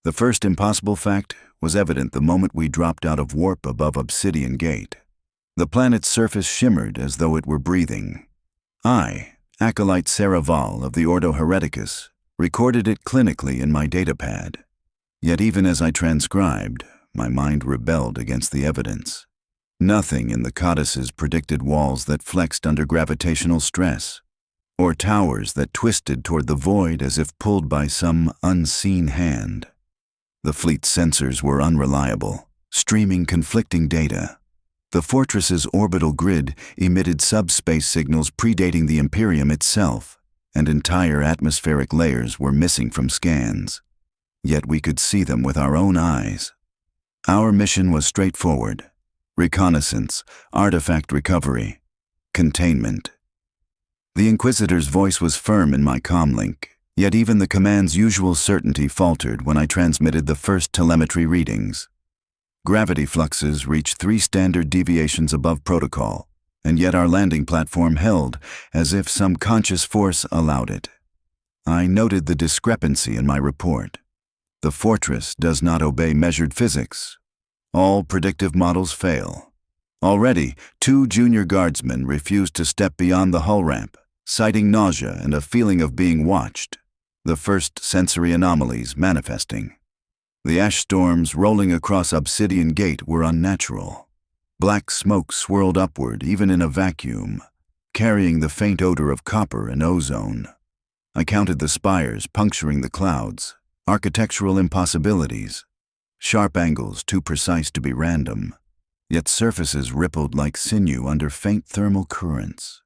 The first impossible fact was evident the moment we dropped out of warp above Obsidian Gate. The planet's surface shimmered as though it were breathing. I, Acolyte Saraval of the Ordo Hereticus, recorded it clinically in my datapad. Yet even as I transcribed, my mind rebelled against the evidence. Nothing in the codices predicted walls that flexed under gravitational stress, or towers that twisted toward the void as if pulled by some unseen hand. The fleet's sensors were unreliable, streaming conflicting data. The fortress's orbital grid emitted subspace signals predating the Imperium itself, and entire atmospheric layers were missing from scans. Yet we could see them with our own eyes. Our mission was straightforward: reconnaissance, artifact recovery, containment. The Inquisitor's voice was firm in my comlink, yet even the command's usual certainty faltered when I transmitted the first telemetry readings. Gravity fluxes reached 3 standard deviations above protocol, and yet our landing platform held as if some conscious force allowed it. I noted the discrepancy in my report. The fortress does not obey measured physics. All predictive models fail. Already, 2 junior guardsmen refused to step beyond the hull ramp, citing nausea and a feeling of being watched, the first sensory anomalies manifesting. The ash storms rolling across Obsidian Gate were unnatural. Black smoke swirled upward even in a vacuum, carrying the faint odor of copper and ozone. I counted the spires puncturing the clouds, architectural impossibilities, sharp angles too precise to be random, yet surfaces rippled like sinew under faint thermal currents.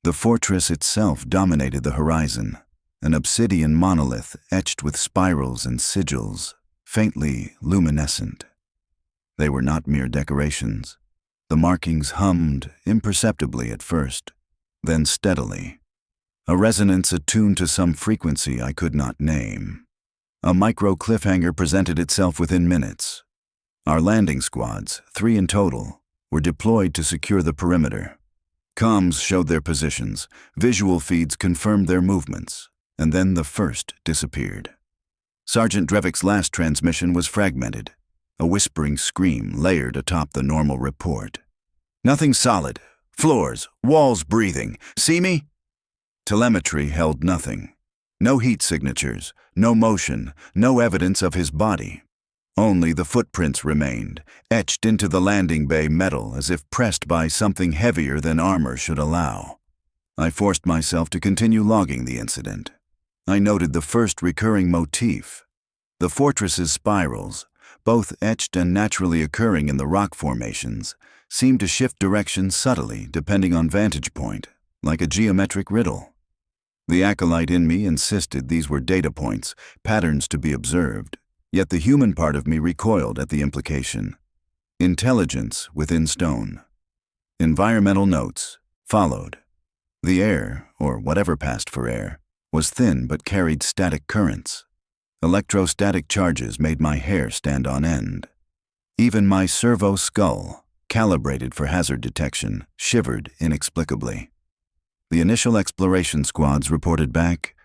The fortress itself dominated the horizon, an obsidian monolith etched with spirals and sigils, faintly luminescent. They were not mere decorations. The markings hummed imperceptibly at first, then steadily, a resonance attuned to some frequency I could not name. A micro cliffhanger presented itself within minutes. Our landing squads, 3 in total, were deployed to secure the perimeter. Comms showed their positions, visual feeds confirmed their movements, and then the first disappeared. Sergeant Drevick's last transmission was fragmented, a whispering scream layered atop the normal report. "Nothing solid. Floors, walls breathing. See me?" Telemetry held nothing. No heat signatures, no motion, no evidence of his body. Only the footprints remained, etched into the landing bay metal as if pressed by something heavier than armor should allow. I forced myself to continue logging the incident. I noted the first recurring motif. The fortress's spirals, both etched and naturally occurring in the rock formations, seemed to shift direction subtly depending on vantage point, like a geometric riddle. The acolyte in me insisted these were data points, patterns to be observed, yet the human part of me recoiled at the implication. Intelligence within stone. Environmental notes followed. The air, or whatever passed for air, was thin but carried static currents. Electrostatic charges made my hair stand on end. Even my servo skull, calibrated for hazard detection, shivered inexplicably. The initial exploration squads reported back,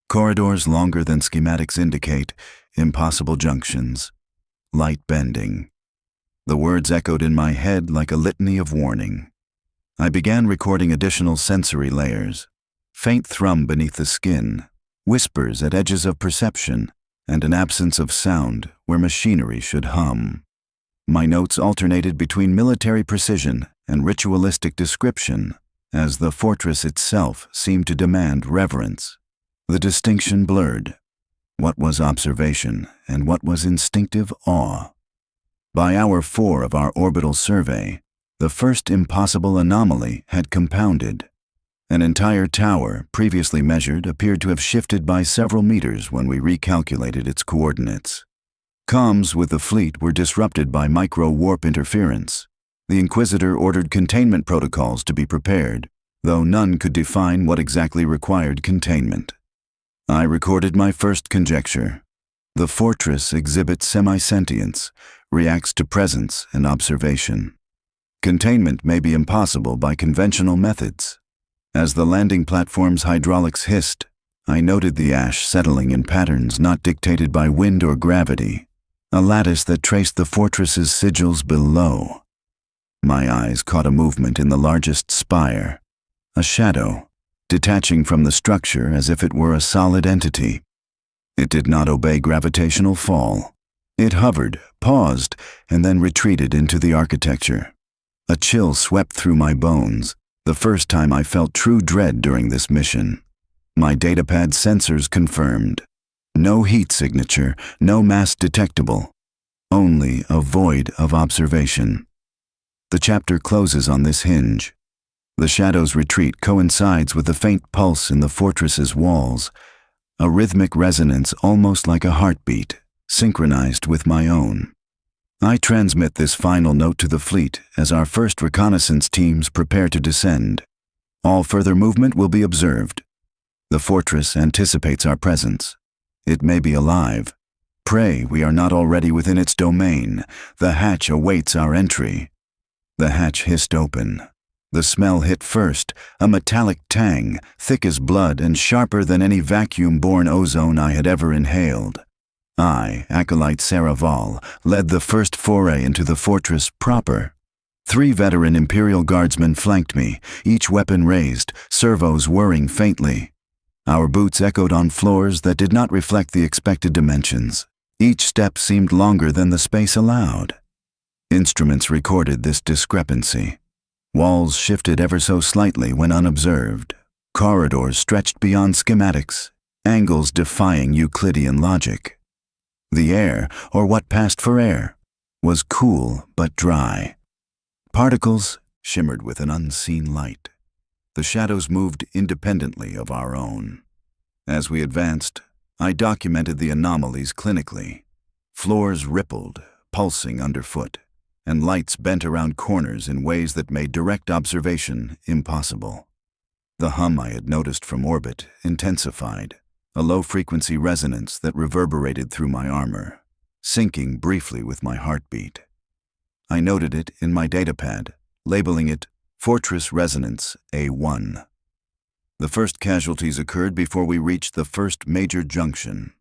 corridors longer than schematics indicate, impossible junctions, light bending. The words echoed in my head like a litany of warning. I began recording additional sensory layers, faint thrum beneath the skin, whispers at edges of perception, and an absence of sound where machinery should hum. My notes alternated between military precision and ritualistic description, as the fortress itself seemed to demand reverence. The distinction blurred. What was observation and what was instinctive awe? By hour 4 of our orbital survey, the first impossible anomaly had compounded. An entire tower, previously measured, appeared to have shifted by several meters when we recalculated its coordinates. Comms with the fleet were disrupted by micro-warp interference. The Inquisitor ordered containment protocols to be prepared, though none could define what exactly required containment. I recorded my first conjecture. The fortress exhibits semi-sentience, reacts to presence and observation. Containment may be impossible by conventional methods. As the landing platform's hydraulics hissed, I noted the ash settling in patterns not dictated by wind or gravity, a lattice that traced the fortress's sigils below. My eyes caught a movement in the largest spire, a shadow, detaching from the structure as if it were a solid entity. It did not obey gravitational fall. It hovered, paused, and then retreated into the architecture. A chill swept through my bones, the first time I felt true dread during this mission. My datapad sensors confirmed. No heat signature, no mass detectable. Only a void of observation. The chapter closes on this hinge. The shadow's retreat coincides with the faint pulse in the fortress's walls, a rhythmic resonance almost like a heartbeat, synchronized with my own. I transmit this final note to the fleet as our first reconnaissance teams prepare to descend. All further movement will be observed. The fortress anticipates our presence. It may be alive. Pray we are not already within its domain. The hatch awaits our entry. The hatch hissed open. The smell hit first, a metallic tang, thick as blood and sharper than any vacuum-borne ozone I had ever inhaled. I, Acolyte Saraval, led the first foray into the fortress proper. 3 veteran Imperial guardsmen flanked me, each weapon raised, servos whirring faintly. Our boots echoed on floors that did not reflect the expected dimensions. Each step seemed longer than the space allowed. Instruments recorded this discrepancy. Walls shifted ever so slightly when unobserved. Corridors stretched beyond schematics, angles defying Euclidean logic. The air, or what passed for air, was cool but dry. Particles shimmered with an unseen light. The shadows moved independently of our own. As we advanced, I documented the anomalies clinically. Floors rippled, pulsing underfoot, and lights bent around corners in ways that made direct observation impossible. The hum I had noticed from orbit intensified, a low-frequency resonance that reverberated through my armor, syncing briefly with my heartbeat. I noted it in my datapad, labeling it Fortress Resonance A1. The first casualties occurred before we reached the first major junction.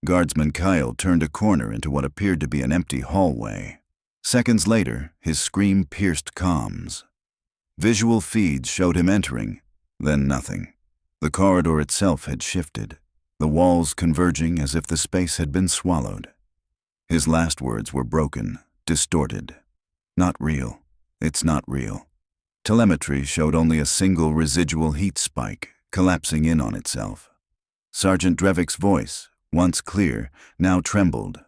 Guardsman Kyle turned a corner into what appeared to be an empty hallway. Seconds later, his scream pierced comms. Visual feeds showed him entering, then nothing. The corridor itself had shifted, the walls converging as if the space had been swallowed. His last words were broken, distorted. Not real. It's not real. Telemetry showed only a single residual heat spike, collapsing in on itself. Sergeant Drevick's voice, once clear, now trembled.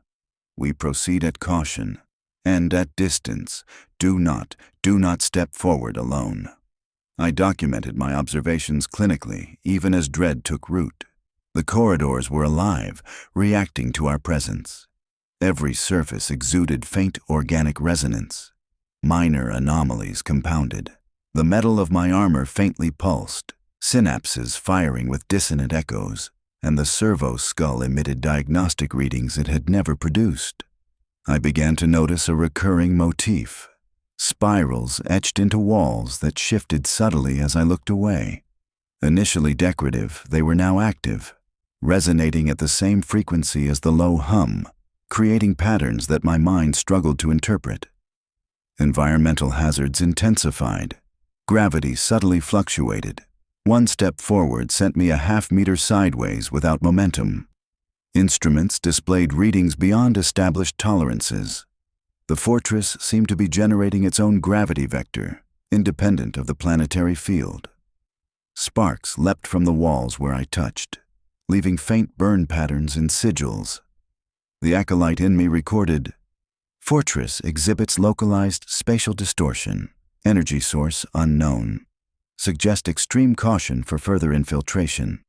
We proceed at caution. And at distance, do not step forward alone. I documented my observations clinically, even as dread took root. The corridors were alive, reacting to our presence. Every surface exuded faint organic resonance. Minor anomalies compounded. The metal of my armor faintly pulsed, synapses firing with dissonant echoes, and the servo skull emitted diagnostic readings it had never produced. I began to notice a recurring motif, spirals etched into walls that shifted subtly as I looked away. Initially decorative, they were now active, resonating at the same frequency as the low hum, creating patterns that my mind struggled to interpret. Environmental hazards intensified. Gravity subtly fluctuated. One step forward sent me a half-meter sideways without momentum. Instruments displayed readings beyond established tolerances. The fortress seemed to be generating its own gravity vector, independent of the planetary field. Sparks leapt from the walls where I touched, leaving faint burn patterns and sigils. The acolyte in me recorded, "Fortress exhibits localized spatial distortion, energy source unknown. Suggest extreme caution for further infiltration."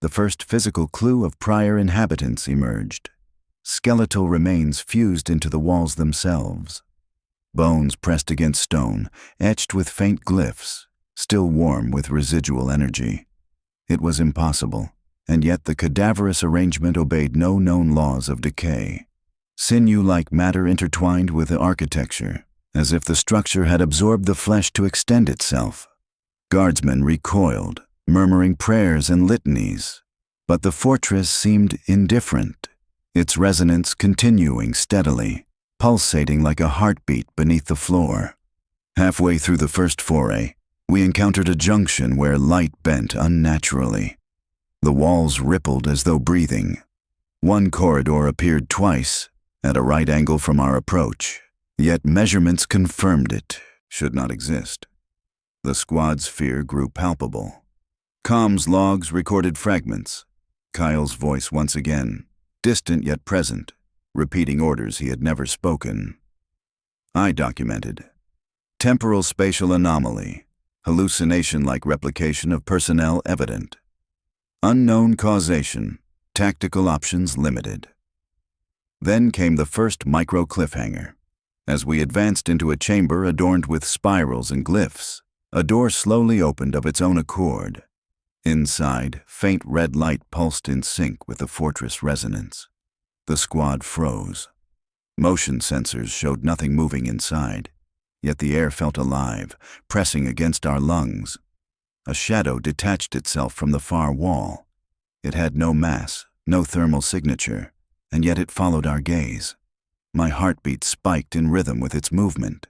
The first physical clue of prior inhabitants emerged. Skeletal remains fused into the walls themselves. Bones pressed against stone, etched with faint glyphs, still warm with residual energy. It was impossible, and yet the cadaverous arrangement obeyed no known laws of decay. Sinew-like matter intertwined with the architecture, as if the structure had absorbed the flesh to extend itself. Guardsmen recoiled, murmuring prayers and litanies, But the fortress seemed indifferent, its resonance continuing steadily, pulsating like a heartbeat beneath the floor. Halfway through the first foray, we encountered a junction where light bent unnaturally. The walls rippled as though breathing. One corridor appeared twice, at a right angle from our approach, yet measurements confirmed it should not exist. The squad's fear grew palpable. Comms logs recorded fragments. Kyle's voice once again, distant yet present, repeating orders he had never spoken. I documented. Temporal spatial anomaly, hallucination-like replication of personnel evident. Unknown causation, tactical options limited. Then came the first micro-cliffhanger. As we advanced into a chamber adorned with spirals and glyphs, a door slowly opened of its own accord. Inside, faint red light pulsed in sync with the fortress resonance. The squad froze. Motion sensors showed nothing moving inside, yet the air felt alive, pressing against our lungs. A shadow detached itself from the far wall. It had no mass, no thermal signature, and yet it followed our gaze. My heartbeat spiked in rhythm with its movement.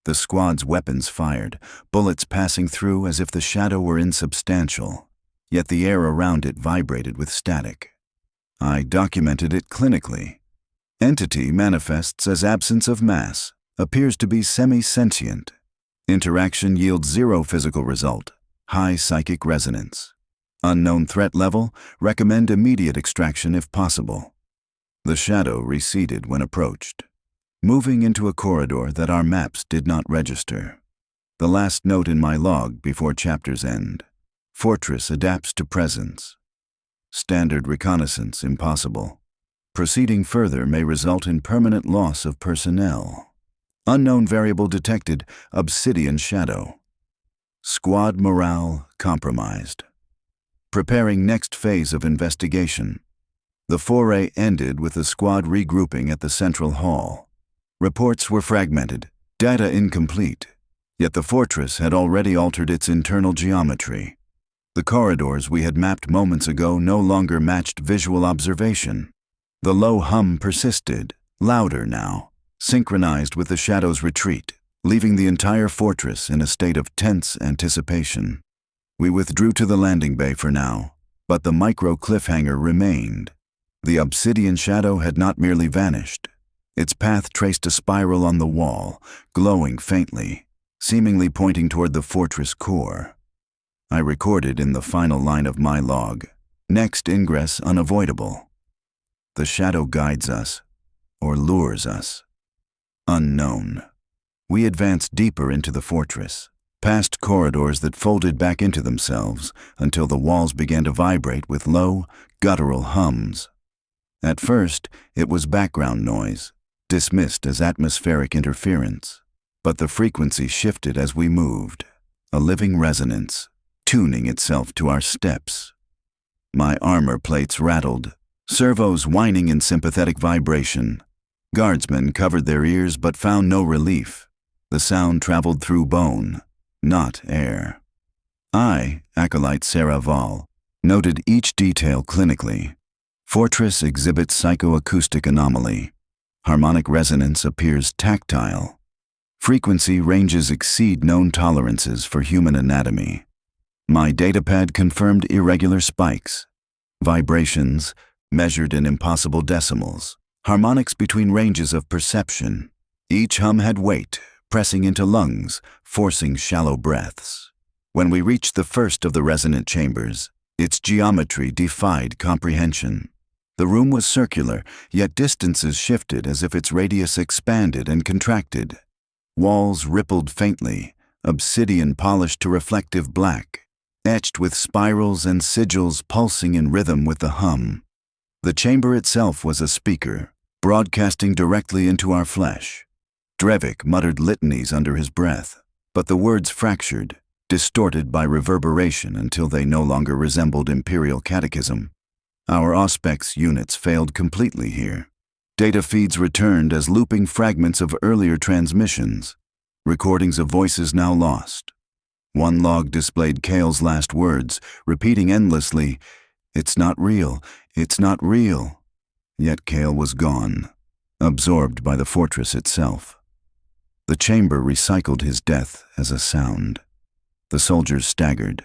The squad's weapons fired, bullets passing through as if the shadow were insubstantial, yet the air around it vibrated with static. I documented it clinically. Entity manifests as absence of mass, appears to be semi-sentient. Interaction yields 0 physical result, high psychic resonance. Unknown threat level, recommend immediate extraction if possible. The shadow receded when approached, moving into a corridor that our maps did not register. The last note in my log before chapter's end. Fortress adapts to presence. Standard reconnaissance impossible. Proceeding further may result in permanent loss of personnel. Unknown variable detected, obsidian shadow. Squad morale compromised. Preparing next phase of investigation. The foray ended with the squad regrouping at the central hall. Reports were fragmented, data incomplete, yet the fortress had already altered its internal geometry. The corridors we had mapped moments ago no longer matched visual observation. The low hum persisted, louder now, synchronized with the shadow's retreat, leaving the entire fortress in a state of tense anticipation. We withdrew to the landing bay for now, but the micro-cliffhanger remained. The obsidian shadow had not merely vanished. Its path traced a spiral on the wall, glowing faintly, seemingly pointing toward the fortress core. I recorded in the final line of my log, next ingress unavoidable. The shadow guides us, or lures us. Unknown. We advanced deeper into the fortress, past corridors that folded back into themselves until the walls began to vibrate with low, guttural hums. At first, it was background noise, dismissed as atmospheric interference, but the frequency shifted as we moved, a living resonance, tuning itself to our steps. My armor plates rattled, servos whining in sympathetic vibration. Guardsmen covered their ears but found no relief. The sound traveled through bone, not air. I, Acolyte Sarah Vall, noted each detail clinically. Fortress exhibits psychoacoustic anomaly. Harmonic resonance appears tactile. Frequency ranges exceed known tolerances for human anatomy. My datapad confirmed irregular spikes. Vibrations, measured in impossible decimals. Harmonics between ranges of perception. Each hum had weight, pressing into lungs, forcing shallow breaths. When we reached the first of the resonant chambers, its geometry defied comprehension. The room was circular, yet distances shifted as if its radius expanded and contracted. Walls rippled faintly, obsidian polished to reflective black, etched with spirals and sigils pulsing in rhythm with the hum. The chamber itself was a speaker, broadcasting directly into our flesh. Drevik muttered litanies under his breath, but the words fractured, distorted by reverberation until they no longer resembled Imperial catechism. Our Auspex units failed completely here. Data feeds returned as looping fragments of earlier transmissions, recordings of voices now lost. One log displayed Kale's last words, repeating endlessly, It's not real. It's not real. Yet Kale was gone, absorbed by the fortress itself. The chamber recycled his death as a sound. The soldiers staggered.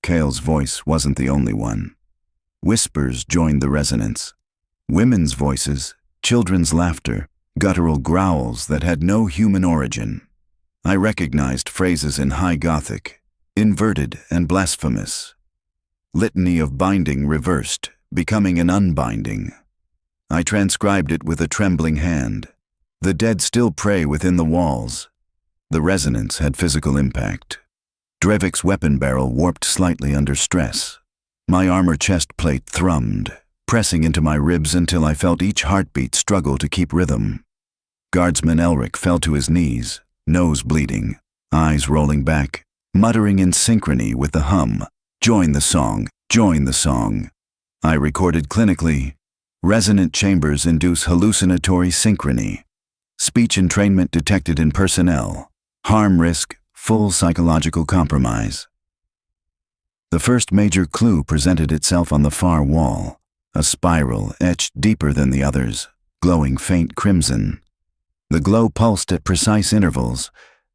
Kale's voice wasn't the only one. Whispers joined the resonance. Women's voices, children's laughter, guttural growls that had no human origin. I recognized phrases in High Gothic, inverted and blasphemous. Litany of binding reversed, becoming an unbinding. I transcribed it with a trembling hand. The dead still pray within the walls. The resonance had physical impact. Drevik's weapon barrel warped slightly under stress. My armor chest plate thrummed, pressing into my ribs until I felt each heartbeat struggle to keep rhythm. Guardsman Elric fell to his knees, nose bleeding, eyes rolling back, muttering in synchrony with the hum, "Join the song, join the song." I recorded clinically, "Resonant chambers induce hallucinatory synchrony. Speech entrainment detected in personnel. Harm risk, full psychological compromise." The first major clue presented itself on the far wall, a spiral etched deeper than the others, glowing faint crimson. The glow pulsed at precise intervals,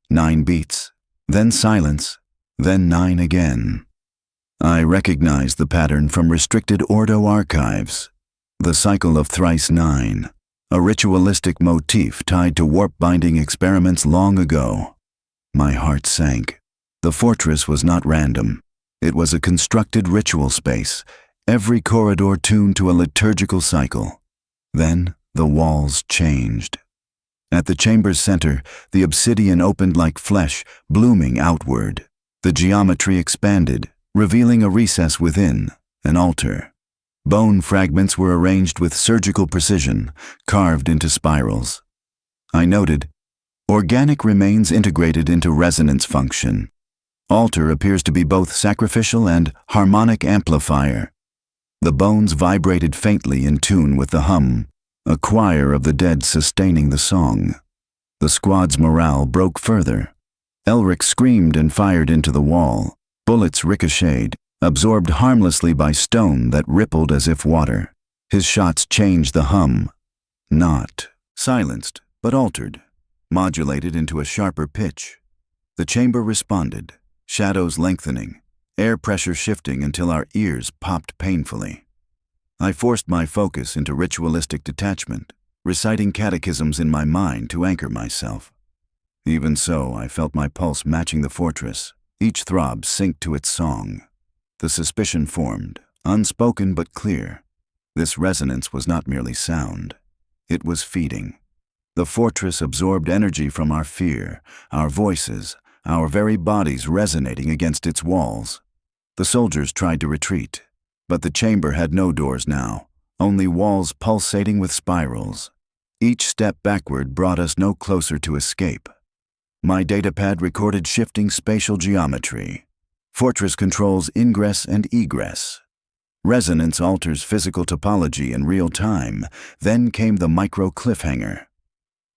9 beats, then silence, then 9 again. I recognized the pattern from restricted Ordo archives, the cycle of thrice 9, a ritualistic motif tied to warp-binding experiments long ago. My heart sank. The fortress was not random. It was a constructed ritual space, every corridor tuned to a liturgical cycle. Then the walls changed. At the chamber's center, the obsidian opened like flesh, blooming outward. The geometry expanded, revealing a recess within, an altar. Bone fragments were arranged with surgical precision, carved into spirals. I noted, "Organic remains integrated into resonance function. Altar appears to be both sacrificial and harmonic amplifier." The bones vibrated faintly in tune with the hum, a choir of the dead sustaining the song. The squad's morale broke further. Elric screamed and fired into the wall. Bullets ricocheted, absorbed harmlessly by stone that rippled as if water. His shots changed the hum. Not silenced, but altered, modulated into a sharper pitch. The chamber responded, shadows lengthening, air pressure shifting until our ears popped painfully. I forced my focus into ritualistic detachment, reciting catechisms in my mind to anchor myself. Even so, I felt my pulse matching the fortress, each throb synced to its song. The suspicion formed, unspoken but clear. This resonance was not merely sound. It was feeding. The fortress absorbed energy from our fear, our voices, our very bodies resonating against its walls. The soldiers tried to retreat, but the chamber had no doors now, only walls pulsating with spirals. Each step backward brought us no closer to escape. My datapad recorded shifting spatial geometry. Fortress controls ingress and egress. Resonance alters physical topology in real time. Then came the micro cliffhanger.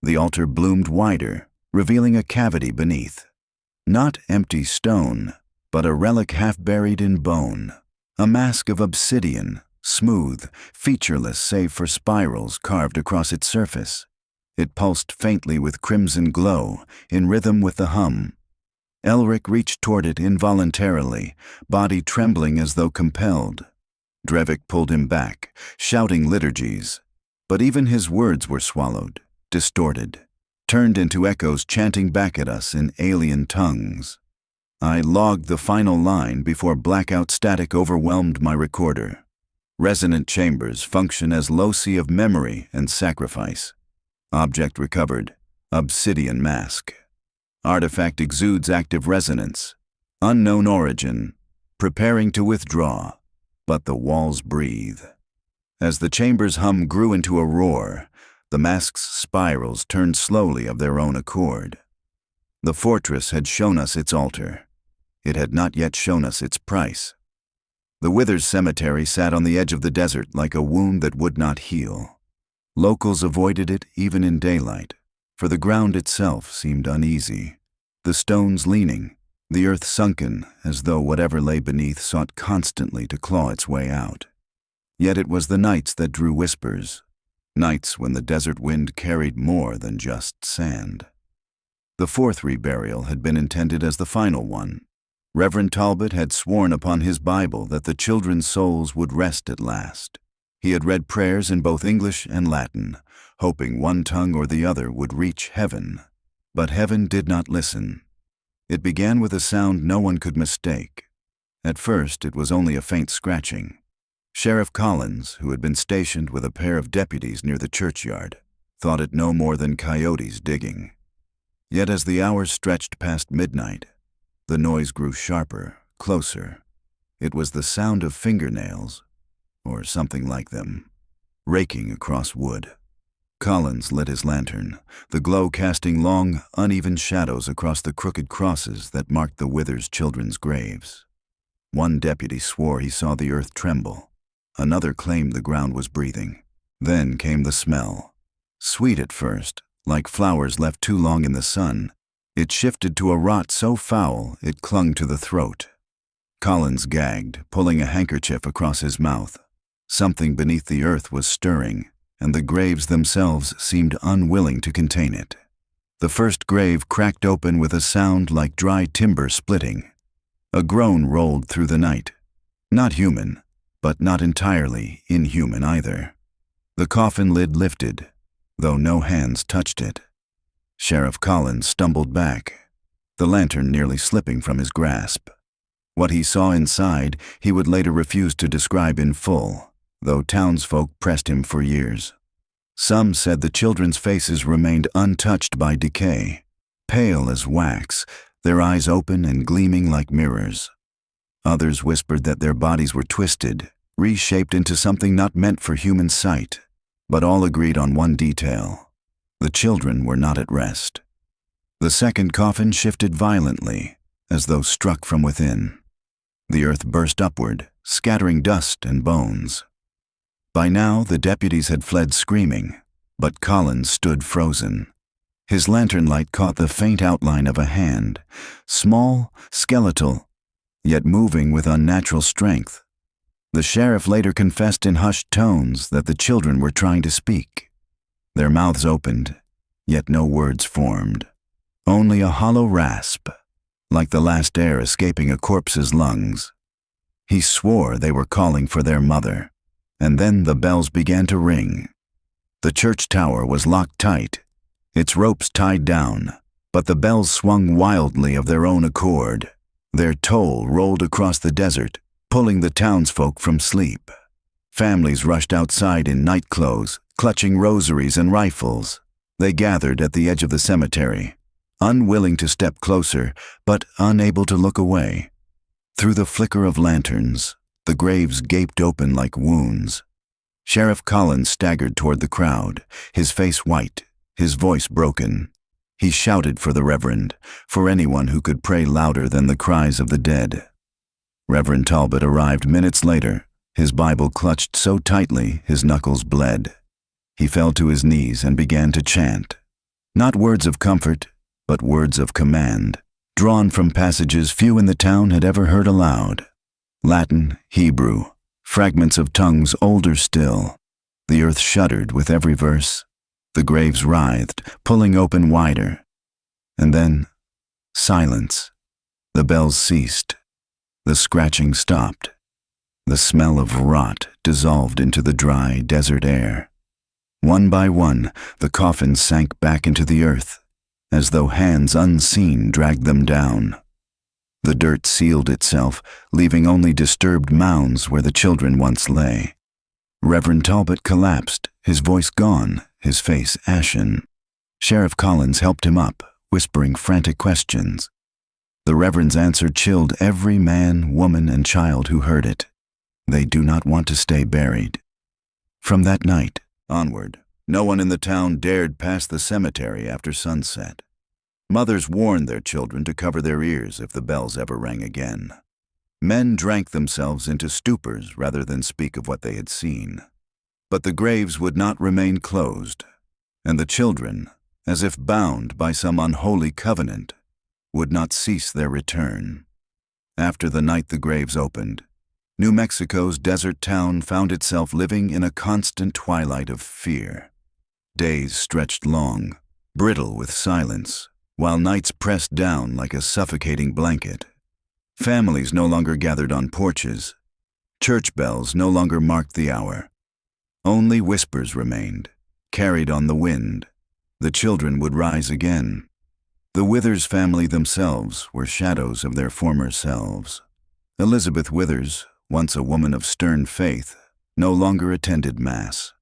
The altar bloomed wider, revealing a cavity beneath. Not empty stone, but a relic half buried in bone. A mask of obsidian, smooth, featureless save for spirals carved across its surface. It pulsed faintly with crimson glow, in rhythm with the hum. Elric reached toward it involuntarily, body trembling as though compelled. Drevik pulled him back, shouting liturgies. But even his words were swallowed, distorted, turned into echoes chanting back at us in alien tongues. I logged the final line before blackout static overwhelmed my recorder. Resonant chambers function as loci of memory and sacrifice. Object recovered. Obsidian mask. Artifact exudes active resonance. Unknown origin. Preparing to withdraw. But the walls breathe. As the chamber's hum grew into a roar, the mask's spirals turned slowly of their own accord. The fortress had shown us its altar. It had not yet shown us its price. The Withers Cemetery sat on the edge of the desert like a wound that would not heal. Locals avoided it even in daylight, for the ground itself seemed uneasy. The stones leaning, the earth sunken as though whatever lay beneath sought constantly to claw its way out. Yet it was the nights that drew whispers, nights when the desert wind carried more than just sand. The fourth reburial had been intended as the final one. Reverend Talbot had sworn upon his Bible that the children's souls would rest at last. He had read prayers in both English and Latin, hoping one tongue or the other would reach heaven. But heaven did not listen. It began with a sound no one could mistake. At first, it was only a faint scratching. Sheriff Collins, who had been stationed with a pair of deputies near the churchyard, thought it no more than coyotes digging. Yet as the hours stretched past midnight, the noise grew sharper, closer. It was the sound of fingernails, or something like them, raking across wood. Collins lit his lantern, the glow casting long, uneven shadows across the crooked crosses that marked the Withers children's graves. One deputy swore he saw the earth tremble. Another claimed the ground was breathing. Then came the smell. Sweet at first, like flowers left too long in the sun, it shifted to a rot so foul it clung to the throat. Collins gagged, pulling a handkerchief across his mouth. Something beneath the earth was stirring, and the graves themselves seemed unwilling to contain it. The first grave cracked open with a sound like dry timber splitting. A groan rolled through the night. Not human, but not entirely inhuman either. The coffin lid lifted, though no hands touched it. Sheriff Collins stumbled back, the lantern nearly slipping from his grasp. What he saw inside he would later refuse to describe in full, though townsfolk pressed him for years. Some said the children's faces remained untouched by decay, pale as wax, their eyes open and gleaming like mirrors. Others whispered that their bodies were twisted, reshaped into something not meant for human sight, but all agreed on one detail. The children were not at rest. The second coffin shifted violently, as though struck from within. The earth burst upward, scattering dust and bones. By now, the deputies had fled screaming, but Collins stood frozen. His lantern light caught the faint outline of a hand, small, skeletal, yet moving with unnatural strength. The sheriff later confessed in hushed tones that the children were trying to speak. Their mouths opened, yet no words formed. Only a hollow rasp, like the last air escaping a corpse's lungs. He swore they were calling for their mother, and then the bells began to ring. The church tower was locked tight, its ropes tied down, but the bells swung wildly of their own accord. Their toll rolled across the desert, pulling the townsfolk from sleep. Families rushed outside in night clothes, clutching rosaries and rifles. They gathered at the edge of the cemetery, unwilling to step closer, but unable to look away. Through the flicker of lanterns, the graves gaped open like wounds. Sheriff Collins staggered toward the crowd, his face white, his voice broken. He shouted for the Reverend, for anyone who could pray louder than the cries of the dead. Reverend Talbot arrived minutes later, his Bible clutched so tightly his knuckles bled. He fell to his knees and began to chant. Not words of comfort, but words of command, drawn from passages few in the town had ever heard aloud. Latin, Hebrew, fragments of tongues older still. The earth shuddered with every verse. The graves writhed, pulling open wider. And then, silence. The bells ceased. The scratching stopped. The smell of rot dissolved into the dry desert air. One by one, the coffins sank back into the earth, as though hands unseen dragged them down. The dirt sealed itself, leaving only disturbed mounds where the children once lay. Reverend Talbot collapsed, his voice gone, his face ashen. Sheriff Collins helped him up, whispering frantic questions. The Reverend's answer chilled every man, woman, and child who heard it. They do not want to stay buried. From that night onward, no one in the town dared pass the cemetery after sunset. Mothers warned their children to cover their ears if the bells ever rang again. Men drank themselves into stupors rather than speak of what they had seen. But the graves would not remain closed, and the children, as if bound by some unholy covenant, would not cease their return. After the night the graves opened, New Mexico's desert town found itself living in a constant twilight of fear. Days stretched long, brittle with silence, while nights pressed down like a suffocating blanket. Families no longer gathered on porches. Church bells no longer marked the hour. Only whispers remained, carried on the wind. The children would rise again. The Withers family themselves were shadows of their former selves. Elizabeth Withers, once a woman of stern faith, no longer attended Mass.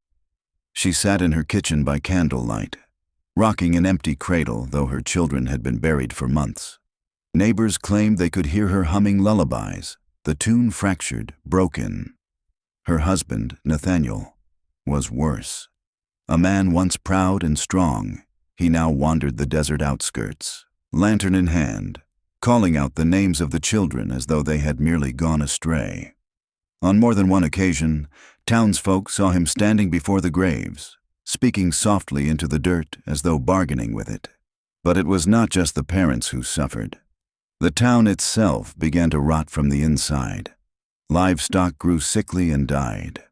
She sat in her kitchen by candlelight, rocking an empty cradle though her children had been buried for months. Neighbors claimed they could hear her humming lullabies, the tune fractured, broken. Her husband, Nathaniel, was worse. A man once proud and strong, he now wandered the desert outskirts, lantern in hand, calling out the names of the children as though they had merely gone astray. On more than one occasion, townsfolk saw him standing before the graves, speaking softly into the dirt as though bargaining with it. But it was not just the parents who suffered. The town itself began to rot from the inside. Livestock grew sickly and died.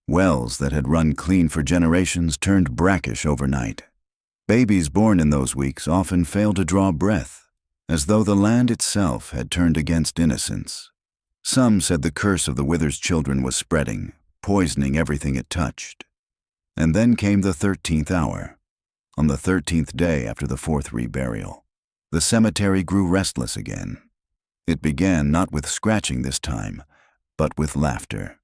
Wells that had run clean for generations turned brackish overnight. Babies born in those weeks often failed to draw breath, as though the land itself had turned against innocence. Some said the curse of the Withers children was spreading, poisoning everything it touched. And then came the 13th hour. On the 13th day after the fourth reburial, the cemetery grew restless again. It began not with scratching this time, but with laughter.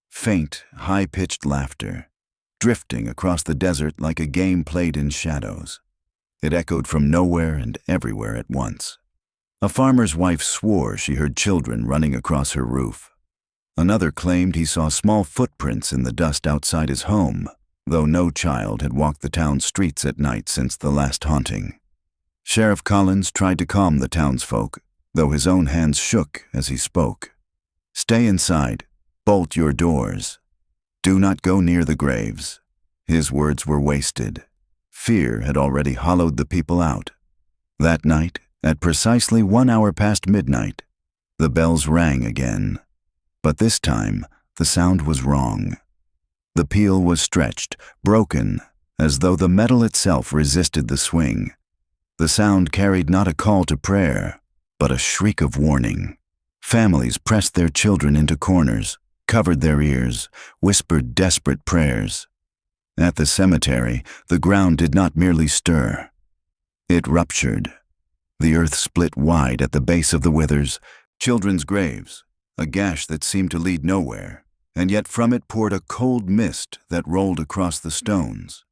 Faint, high-pitched laughter, drifting across the desert like a game played in shadows. It echoed from nowhere and everywhere at once. A farmer's wife swore she heard children running across her roof. Another claimed he saw small footprints in the dust outside his home, though no child had walked the town streets at night since the last haunting. Sheriff Collins tried to calm the townsfolk, though his own hands shook as he spoke. "Stay inside. Bolt your doors. Do not go near the graves." His words were wasted. Fear had already hollowed the people out. That night, at precisely 1 hour past midnight, the bells rang again. But this time, the sound was wrong. The peal was stretched, broken, as though the metal itself resisted the swing. The sound carried not a call to prayer, but a shriek of warning. Families pressed their children into corners, covered their ears, whispered desperate prayers. At the cemetery, the ground did not merely stir. It ruptured. The earth split wide at the base of the Withers, children's graves, a gash that seemed to lead nowhere, and yet from it poured a cold mist that rolled across the stones.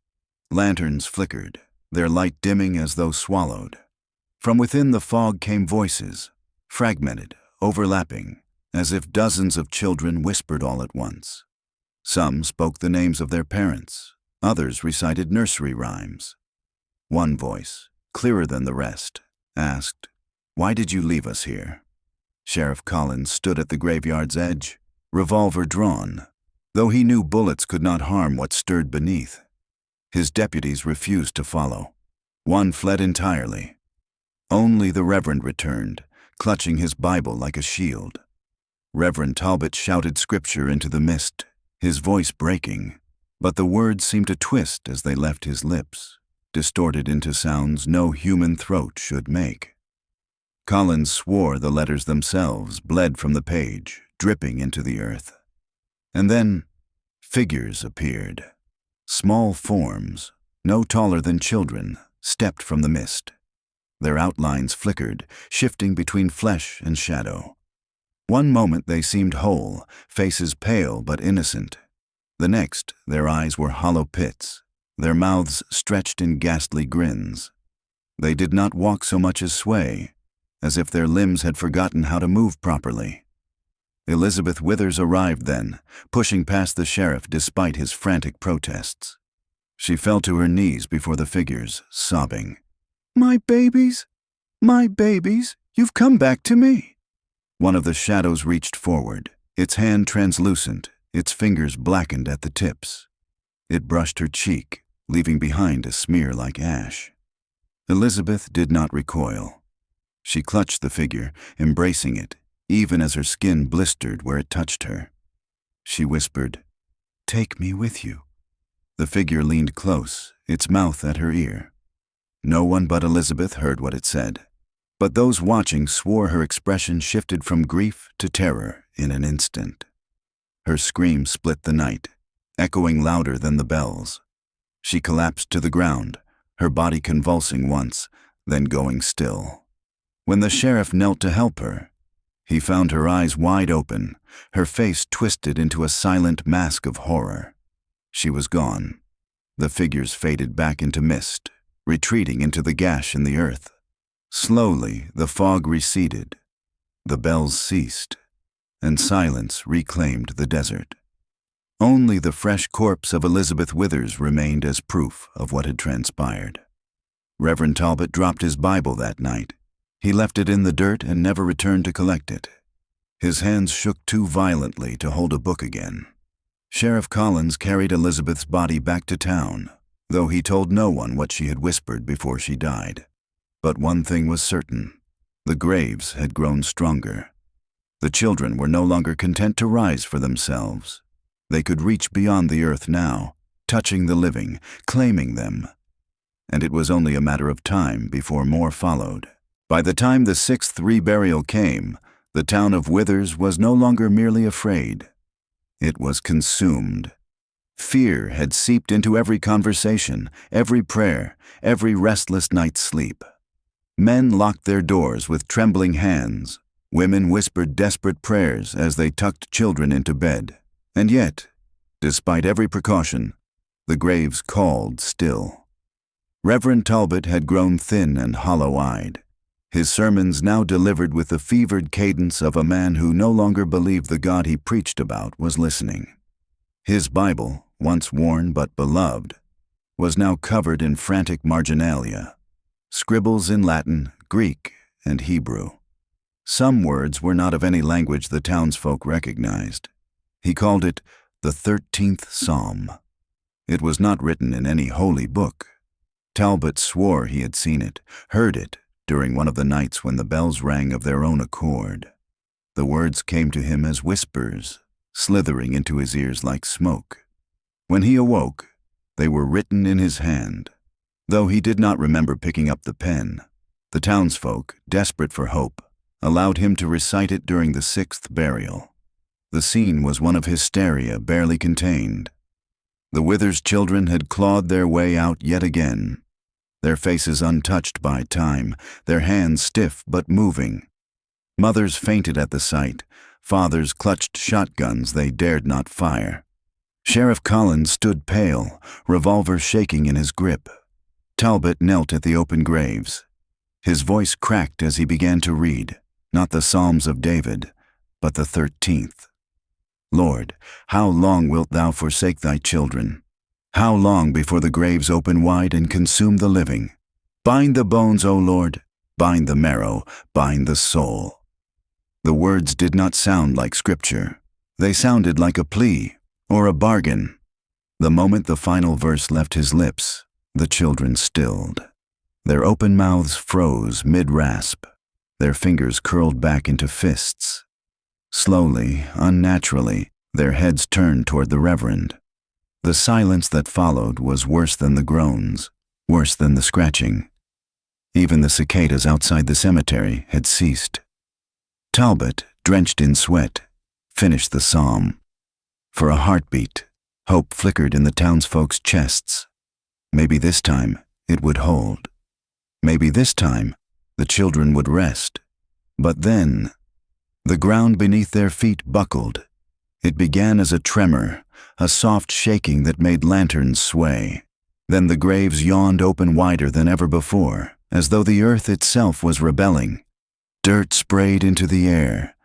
Lanterns flickered, their light dimming as though swallowed. From within the fog came voices, fragmented, overlapping, as if dozens of children whispered all at once. Some spoke the names of their parents, others recited nursery rhymes. One voice, clearer than the rest, asked, "Why did you leave us here?" Sheriff Collins stood at the graveyard's edge, revolver drawn, though he knew bullets could not harm what stirred beneath. His deputies refused to follow. One fled entirely. Only the Reverend returned, clutching his Bible like a shield. Reverend Talbot shouted scripture into the mist, his voice breaking, but the words seemed to twist as they left his lips, distorted into sounds no human throat should make. Collins swore the letters themselves bled from the page, dripping into the earth. And then figures appeared. Small forms, no taller than children, stepped from the mist. Their outlines flickered, shifting between flesh and shadow. One moment they seemed whole, faces pale but innocent. The next, their eyes were hollow pits, their mouths stretched in ghastly grins. They did not walk so much as sway, as if their limbs had forgotten how to move properly. Elizabeth Withers arrived then, pushing past the sheriff despite his frantic protests. She fell to her knees before the figures, sobbing. "My babies! My babies! You've come back to me!" One of the shadows reached forward, its hand translucent, its fingers blackened at the tips. It brushed her cheek, leaving behind a smear like ash. Elizabeth did not recoil. She clutched the figure, embracing it, even as her skin blistered where it touched her. She whispered, "Take me with you." The figure leaned close, its mouth at her ear. No one but Elizabeth heard what it said, but those watching swore her expression shifted from grief to terror in an instant. Her scream split the night, echoing louder than the bells. She collapsed to the ground, her body convulsing once, then going still. When the sheriff knelt to help her, he found her eyes wide open, her face twisted into a silent mask of horror. She was gone. The figures faded back into mist, retreating into the gash in the earth. Slowly, the fog receded. The bells ceased, and silence reclaimed the desert. Only the fresh corpse of Elizabeth Withers remained as proof of what had transpired. Reverend Talbot dropped his Bible that night. He left it in the dirt and never returned to collect it. His hands shook too violently to hold a book again. Sheriff Collins carried Elizabeth's body back to town, though he told no one what she had whispered before she died. But one thing was certain: the graves had grown stronger. The children were no longer content to rise for themselves. They could reach beyond the earth now, touching the living, claiming them. And it was only a matter of time before more followed. By the time the sixth reburial came, the town of Withers was no longer merely afraid. It was consumed. Fear had seeped into every conversation, every prayer, every restless night's sleep. Men locked their doors with trembling hands. Women whispered desperate prayers as they tucked children into bed. And yet, despite every precaution, the graves called still. Reverend Talbot had grown thin and hollow-eyed, his sermons now delivered with the fevered cadence of a man who no longer believed the God he preached about was listening. His Bible, once worn but beloved, was now covered in frantic marginalia, scribbles in Latin, Greek, and Hebrew. Some words were not of any language the townsfolk recognized. He called it the 13th Psalm. It was not written in any holy book. Talbot swore he had seen it, heard it, during one of the nights when the bells rang of their own accord. The words came to him as whispers, slithering into his ears like smoke. When he awoke, they were written in his hand. Though he did not remember picking up the pen, the townsfolk, desperate for hope, allowed him to recite it during the sixth burial. The scene was one of hysteria barely contained. The Withers children had clawed their way out yet again, their faces untouched by time, their hands stiff but moving. Mothers fainted at the sight, fathers clutched shotguns they dared not fire. Sheriff Collins stood pale, revolver shaking in his grip. Talbot knelt at the open graves. His voice cracked as he began to read, not the Psalms of David, but the 13th. Lord, how long wilt thou forsake thy children? How long before the graves open wide and consume the living? Bind the bones, O Lord, bind the marrow, bind the soul. The words did not sound like scripture. They sounded like a plea or a bargain. The moment the final verse left his lips, the children stilled. Their open mouths froze mid-rasp. Their fingers curled back into fists. Slowly, unnaturally, their heads turned toward the Reverend. The silence that followed was worse than the groans, worse than the scratching. Even the cicadas outside the cemetery had ceased. Talbot, drenched in sweat, finished the psalm. For a heartbeat, hope flickered in the townsfolk's chests. Maybe this time it would hold. Maybe this time the children would rest. But then, the ground beneath their feet buckled. It began as a tremor, a soft shaking that made lanterns sway. Then the graves yawned open wider than ever before, as though the earth itself was rebelling. Dirt sprayed into the air,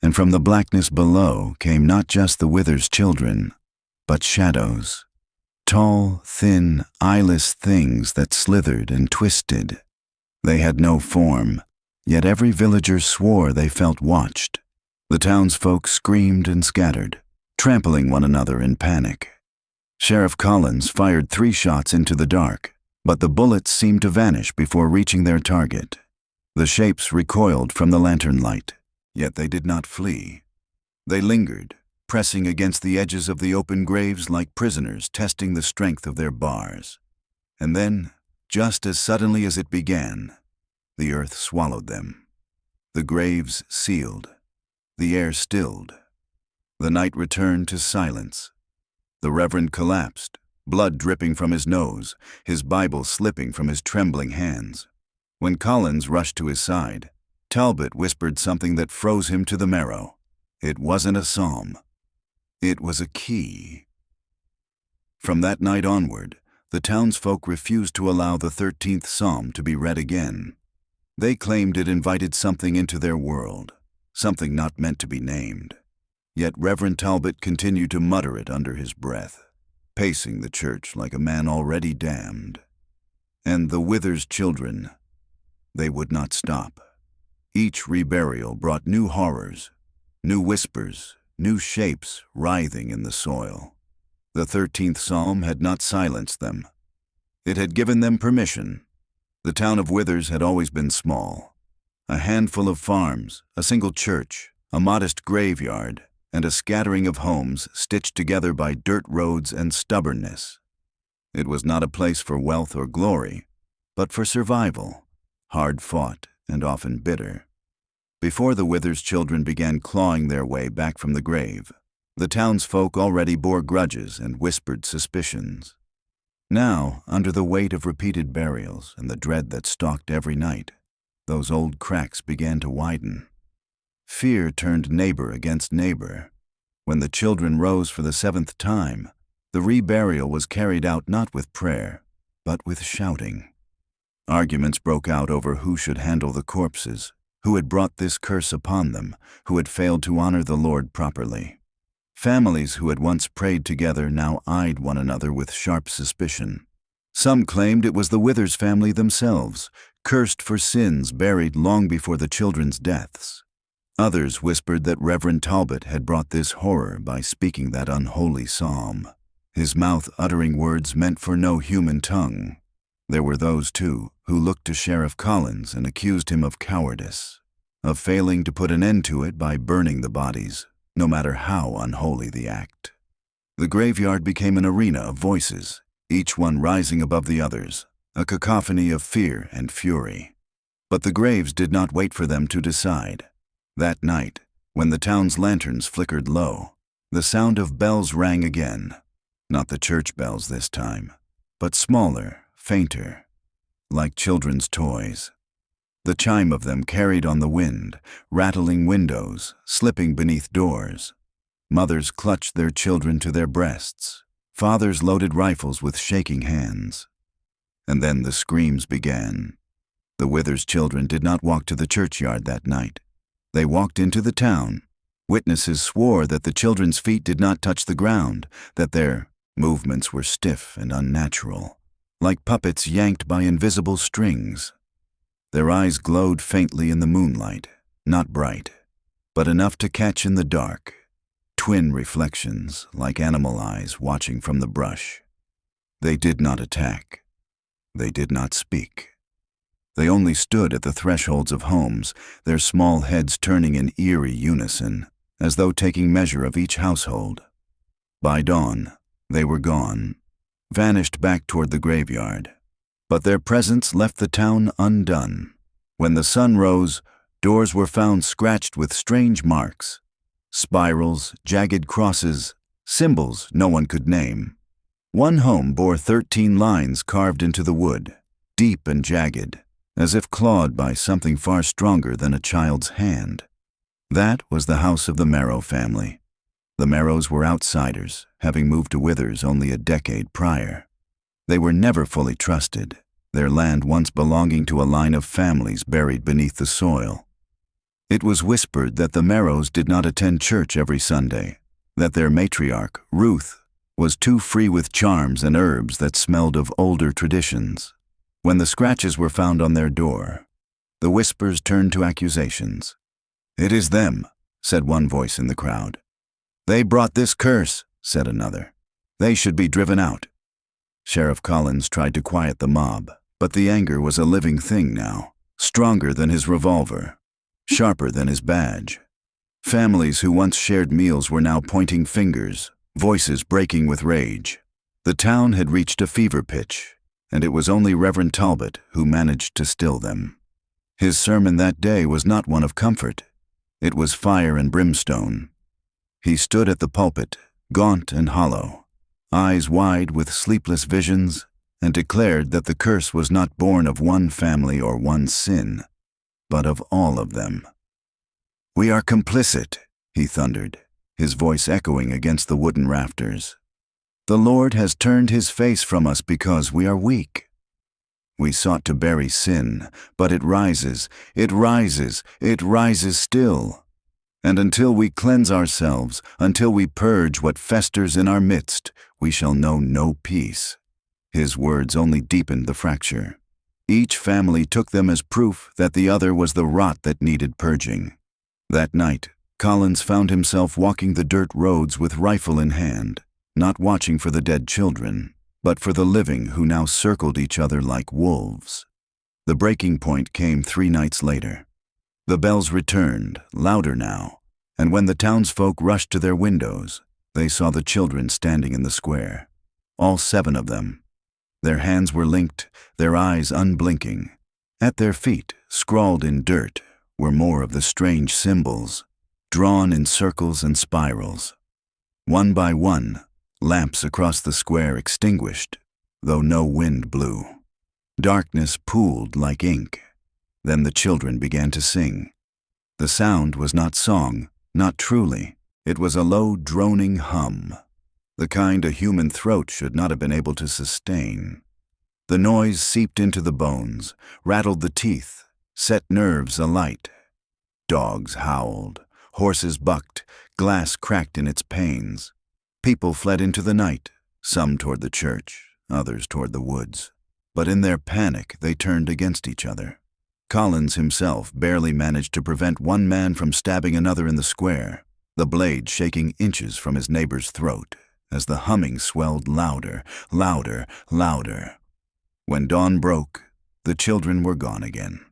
and from the blackness below came not just the Withers children, but shadows. Tall, thin, eyeless things that slithered and twisted. They had no form, yet every villager swore they felt watched. The townsfolk screamed and scattered, trampling one another in panic. Sheriff Collins fired 3 shots into the dark, but the bullets seemed to vanish before reaching their target. The shapes recoiled from the lantern light, yet they did not flee. They lingered, pressing against the edges of the open graves like prisoners testing the strength of their bars. And then, just as suddenly as it began, the earth swallowed them. The graves sealed. The air stilled. The night returned to silence. The Reverend collapsed, blood dripping from his nose, his Bible slipping from his trembling hands. When Collins rushed to his side, Talbot whispered something that froze him to the marrow. It wasn't a psalm. It was a key. From that night onward, the townsfolk refused to allow the 13th Psalm to be read again. They claimed it invited something into their world, something not meant to be named. Yet Reverend Talbot continued to mutter it under his breath, pacing the church like a man already damned. And the Withers children, they would not stop. Each reburial brought new horrors, new whispers, new shapes writhing in the soil. The 13th Psalm had not silenced them. It had given them permission. The town of Withers had always been small. A handful of farms, a single church, a modest graveyard, and a scattering of homes stitched together by dirt roads and stubbornness. It was not a place for wealth or glory, but for survival, hard-fought and often bitter. Before the Withers children began clawing their way back from the grave, the townsfolk already bore grudges and whispered suspicions. Now, under the weight of repeated burials and the dread that stalked every night, those old cracks began to widen. Fear turned neighbor against neighbor. When the children rose for the 7th time, the reburial was carried out not with prayer, but with shouting. Arguments broke out over who should handle the corpses, who had brought this curse upon them, who had failed to honor the Lord properly. Families who had once prayed together now eyed one another with sharp suspicion. Some claimed it was the Withers family themselves, cursed for sins buried long before the children's deaths. Others whispered that Reverend Talbot had brought this horror by speaking that unholy psalm, his mouth uttering words meant for no human tongue. There were those, too, who looked to Sheriff Collins and accused him of cowardice, of failing to put an end to it by burning the bodies, no matter how unholy the act. The graveyard became an arena of voices, each one rising above the others, a cacophony of fear and fury. But the graves did not wait for them to decide. That night, when the town's lanterns flickered low, the sound of bells rang again. Not the church bells this time, but smaller, fainter, like children's toys. The chime of them carried on the wind, rattling windows, slipping beneath doors. Mothers clutched their children to their breasts. Fathers loaded rifles with shaking hands. And then the screams began. The Withers children did not walk to the churchyard that night. They walked into the town. Witnesses swore that the children's feet did not touch the ground, that their movements were stiff and unnatural, like puppets yanked by invisible strings. Their eyes glowed faintly in the moonlight, not bright, but enough to catch in the dark, twin reflections like animal eyes watching from the brush. They did not attack. They did not speak. They only stood at the thresholds of homes, their small heads turning in eerie unison, as though taking measure of each household. By dawn, they were gone, vanished back toward the graveyard. But their presence left the town undone. When the sun rose, doors were found scratched with strange marks, spirals, jagged crosses, symbols no one could name. One home bore 13 lines carved into the wood, deep and jagged, as if clawed by something far stronger than a child's hand. That was the house of the Marrow family. The Marrows were outsiders, having moved to Withers only a decade prior. They were never fully trusted, their land once belonging to a line of families buried beneath the soil. It was whispered that the Marrows did not attend church every Sunday, that their matriarch, Ruth, was too free with charms and herbs that smelled of older traditions. When the scratches were found on their door, the whispers turned to accusations. "It is them," said one voice in the crowd. "They brought this curse," said another. "They should be driven out." Sheriff Collins tried to quiet the mob, but the anger was a living thing now. stronger than his revolver, sharper than his badge. Families who once shared meals were now pointing fingers, voices breaking with rage. The town had reached a fever pitch, and it was only Reverend Talbot who managed to still them. His sermon that day was not one of comfort. It was fire and brimstone. He stood at the pulpit, gaunt and hollow, eyes wide with sleepless visions, and declared that the curse was not born of one family or one sin, but of all of them. "We are complicit," he thundered, his voice echoing against the wooden rafters. "The Lord has turned his face from us because we are weak. We sought to bury sin, but it rises, it rises, it rises still. And until we cleanse ourselves, until we purge what festers in our midst, we shall know no peace." His words only deepened the fracture. Each family took them as proof that the other was the rot that needed purging. That night, Collins found himself walking the dirt roads with rifle in hand, not watching for the dead children, but for the living who now circled each other like wolves. The breaking point came 3 nights later. The bells returned, louder now, and when the townsfolk rushed to their windows, they saw the children standing in the square. All 7 of them. Their hands were linked, their eyes unblinking. At their feet, scrawled in dirt, were more of the strange symbols, drawn in circles and spirals. One by one, lamps across the square extinguished, though no wind blew. Darkness pooled like ink. Then the children began to sing. The sound was not song, not truly. It was a low, droning hum, the kind a human throat should not have been able to sustain. The noise seeped into the bones, rattled the teeth, set nerves alight. Dogs howled, horses bucked, glass cracked in its panes. People fled into the night, some toward the church, others toward the woods. But in their panic, they turned against each other. Collins himself barely managed to prevent one man from stabbing another in the square, the blade shaking inches from his neighbor's throat as the humming swelled louder, louder, louder. When dawn broke, the children were gone again.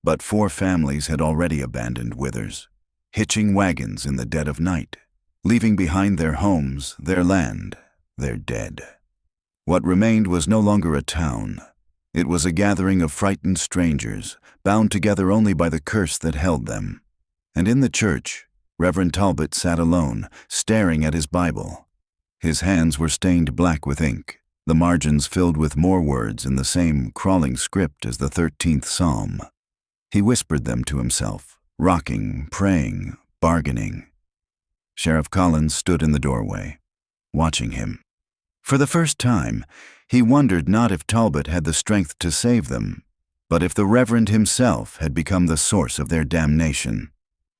But 4 families had already abandoned Withers, hitching wagons in the dead of night, leaving behind their homes, their land, their dead. What remained was no longer a town. It was a gathering of frightened strangers, bound together only by the curse that held them. And in the church, Reverend Talbot sat alone, staring at his Bible. His hands were stained black with ink, the margins filled with more words in the same crawling script as the 13th Psalm. He whispered them to himself, rocking, praying, bargaining. Sheriff Collins stood in the doorway, watching him. For the first time, he wondered not if Talbot had the strength to save them, but if the Reverend himself had become the source of their damnation.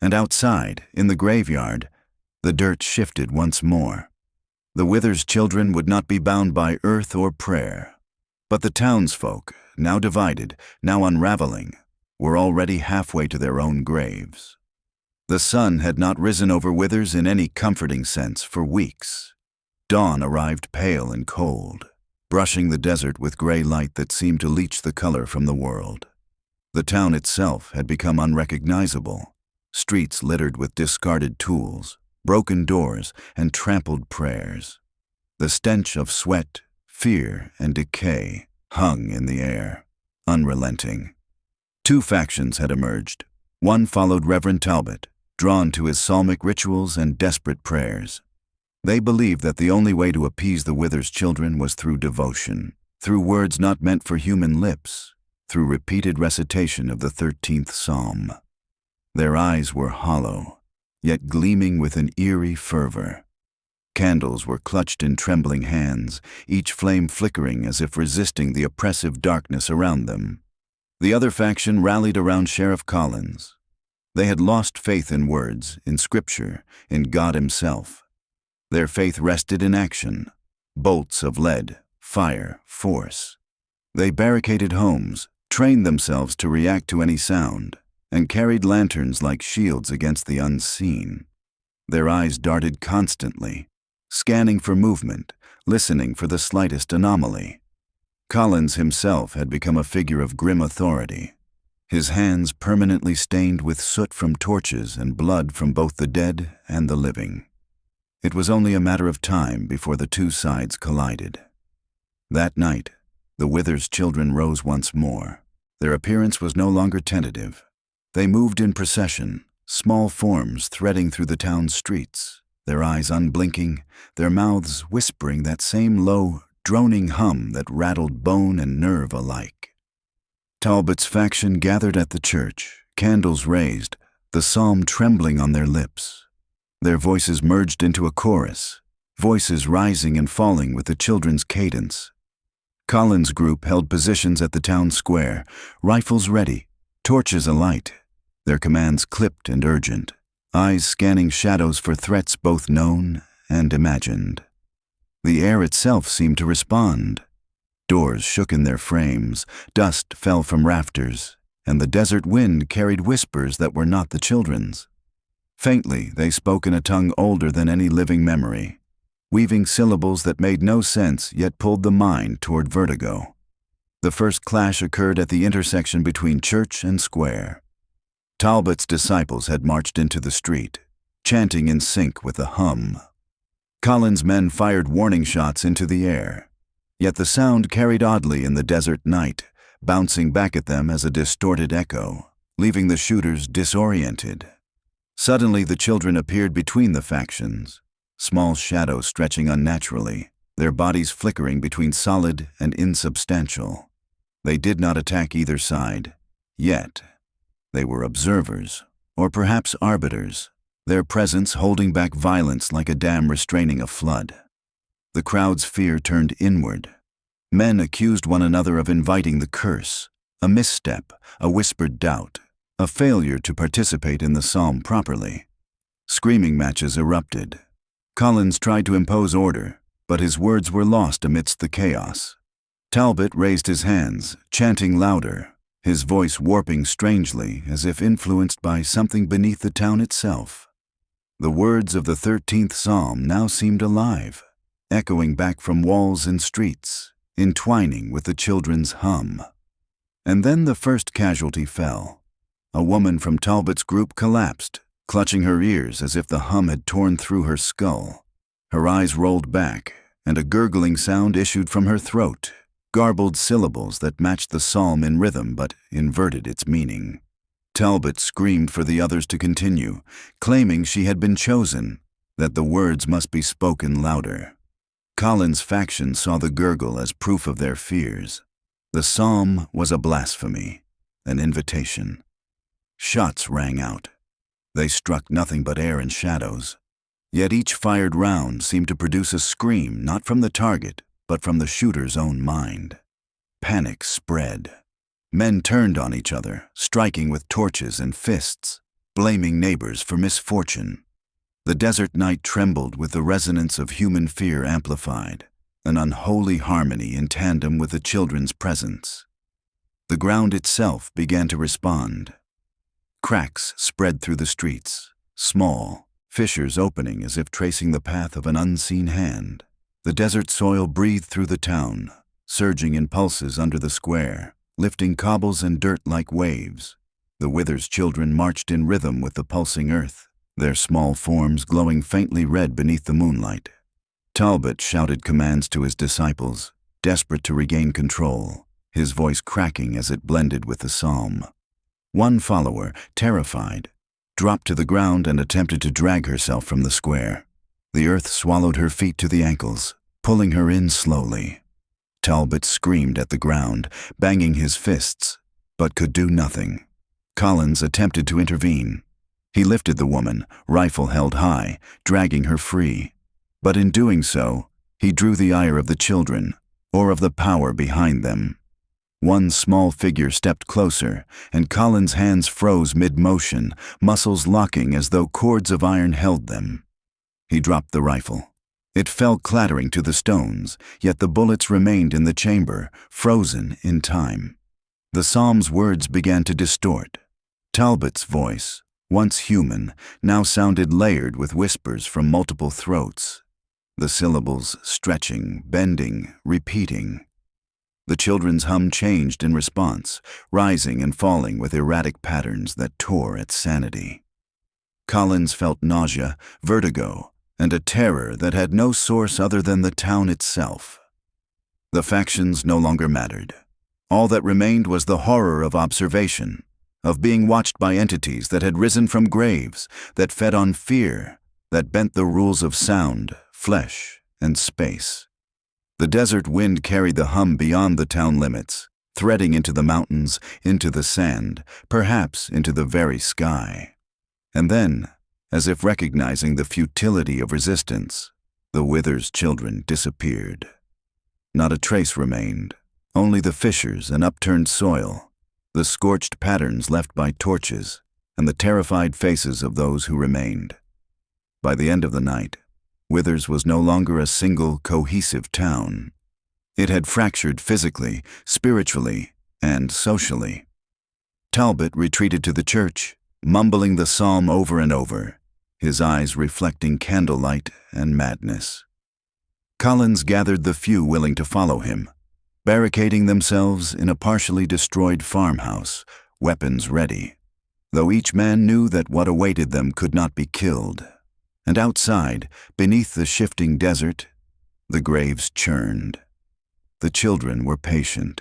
And outside, in the graveyard, the dirt shifted once more. The Withers children would not be bound by earth or prayer. But the townsfolk, now divided, now unraveling, were already halfway to their own graves. The sun had not risen over Withers in any comforting sense for weeks. Dawn arrived pale and cold, brushing the desert with gray light that seemed to leach the color from the world. The town itself had become unrecognizable, streets littered with discarded tools, broken doors, and trampled prayers. The stench of sweat, fear, and decay hung in the air, unrelenting. 2 factions had emerged. One followed Reverend Talbot, drawn to his psalmic rituals and desperate prayers. They believed that the only way to appease the Withers children was through devotion, through words not meant for human lips, through repeated recitation of the 13th Psalm. Their eyes were hollow, yet gleaming with an eerie fervor. Candles were clutched in trembling hands, each flame flickering as if resisting the oppressive darkness around them. The other faction rallied around Sheriff Collins. They had lost faith in words, in Scripture, in God Himself. Their faith rested in action, bolts of lead, fire, force. They barricaded homes, trained themselves to react to any sound, and carried lanterns like shields against the unseen. Their eyes darted constantly, scanning for movement, listening for the slightest anomaly. Collins himself had become a figure of grim authority. his hands permanently stained with soot from torches and blood from both the dead and the living. It was only a matter of time before the two sides collided. That night, the Wither's children rose once more. Their appearance was no longer tentative. They moved in procession, small forms threading through the town's streets, their eyes unblinking, their mouths whispering that same low, droning hum that rattled bone and nerve alike. Talbot's faction gathered at the church, candles raised, the psalm trembling on their lips. Their voices merged into a chorus, voices rising and falling with the children's cadence. Colin's group held positions at the town square, rifles ready, torches alight, their commands clipped and urgent, eyes scanning shadows for threats both known and imagined. The air itself seemed to respond. Doors shook in their frames, dust fell from rafters, and the desert wind carried whispers that were not the children's. Faintly, they spoke in a tongue older than any living memory, weaving syllables that made no sense yet pulled the mind toward vertigo. The first clash occurred at the intersection between church and square. Talbot's disciples had marched into the street, chanting in sync with the hum. Colin's men fired warning shots into the air, yet the sound carried oddly in the desert night, bouncing back at them as a distorted echo, leaving the shooters disoriented. Suddenly the children appeared between the factions, small shadows stretching unnaturally, their bodies flickering between solid and insubstantial. They did not attack either side, yet. They were observers, or perhaps arbiters, their presence holding back violence like a dam restraining a flood. The crowd's fear turned inward. Men accused one another of inviting the curse, a misstep, a whispered doubt, a failure to participate in the psalm properly. Screaming matches erupted. Collins tried to impose order, but his words were lost amidst the chaos. Talbot raised his hands, chanting louder, his voice warping strangely as if influenced by something beneath the town itself. The words of the 13th Psalm now seemed alive, echoing back from walls and streets, entwining with the children's hum. And then the first casualty fell. A woman from Talbot's group collapsed, clutching her ears as if the hum had torn through her skull. Her eyes rolled back, and a gurgling sound issued from her throat, garbled syllables that matched the psalm in rhythm but inverted its meaning. Talbot screamed for the others to continue, claiming she had been chosen, that the words must be spoken louder. Colin's faction saw the gurgle as proof of their fears. The psalm was a blasphemy, an invitation. Shots rang out. They struck nothing but air and shadows. Yet each fired round seemed to produce a scream not from the target, but from the shooter's own mind. Panic spread. Men turned on each other, striking with torches and fists, blaming neighbors for misfortune. The desert night trembled with the resonance of human fear amplified, an unholy harmony in tandem with the children's presence. The ground itself began to respond. Cracks spread through the streets, small, fissures opening as if tracing the path of an unseen hand. The desert soil breathed through the town, surging in pulses under the square, lifting cobbles and dirt like waves. The Wither's children marched in rhythm with the pulsing earth, their small forms glowing faintly red beneath the moonlight. Talbot shouted commands to his disciples, desperate to regain control, his voice cracking as it blended with the psalm. One follower, terrified, dropped to the ground and attempted to drag herself from the square. The earth swallowed her feet to the ankles, pulling her in slowly. Talbot screamed at the ground, banging his fists, but could do nothing. Collins attempted to intervene. He lifted the woman, rifle held high, dragging her free. But in doing so, he drew the ire of the children, or of the power behind them. One small figure stepped closer, and Collins' hands froze mid-motion, muscles locking as though cords of iron held them. He dropped the rifle. It fell clattering to the stones, yet the bullets remained in the chamber, frozen in time. The psalm's words began to distort. Talbot's voice, once human, now sounded layered with whispers from multiple throats. The syllables stretching, bending, repeating. The children's hum changed in response, rising and falling with erratic patterns that tore at sanity. Collins felt nausea, vertigo, and a terror that had no source other than the town itself. The factions no longer mattered. All that remained was the horror of observation, of being watched by entities that had risen from graves, that fed on fear, that bent the rules of sound, flesh, and space. The desert wind carried the hum beyond the town limits, threading into the mountains, into the sand, perhaps into the very sky. And then, as if recognizing the futility of resistance, the Wither's children disappeared. Not a trace remained, only the fissures and upturned soil, the scorched patterns left by torches, and the terrified faces of those who remained. By the end of the night, Withers was no longer a single, cohesive town. It had fractured physically, spiritually, and socially. Talbot retreated to the church, mumbling the psalm over and over, his eyes reflecting candlelight and madness. Collins gathered the few willing to follow him, barricading themselves in a partially destroyed farmhouse, weapons ready, though each man knew that what awaited them could not be killed. And outside, beneath the shifting desert, the graves churned. The children were patient.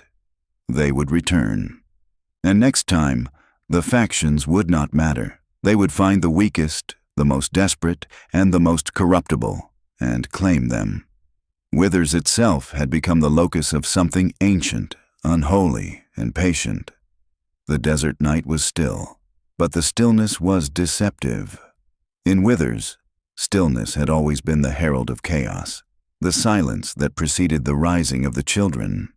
They would return. And next time, the factions would not matter. They would find the weakest, the most desperate, and the most corruptible, and claim them. Withers itself had become the locus of something ancient, unholy, and patient. The desert night was still, but the stillness was deceptive. In Withers, stillness had always been the herald of chaos, the silence that preceded the rising of the children.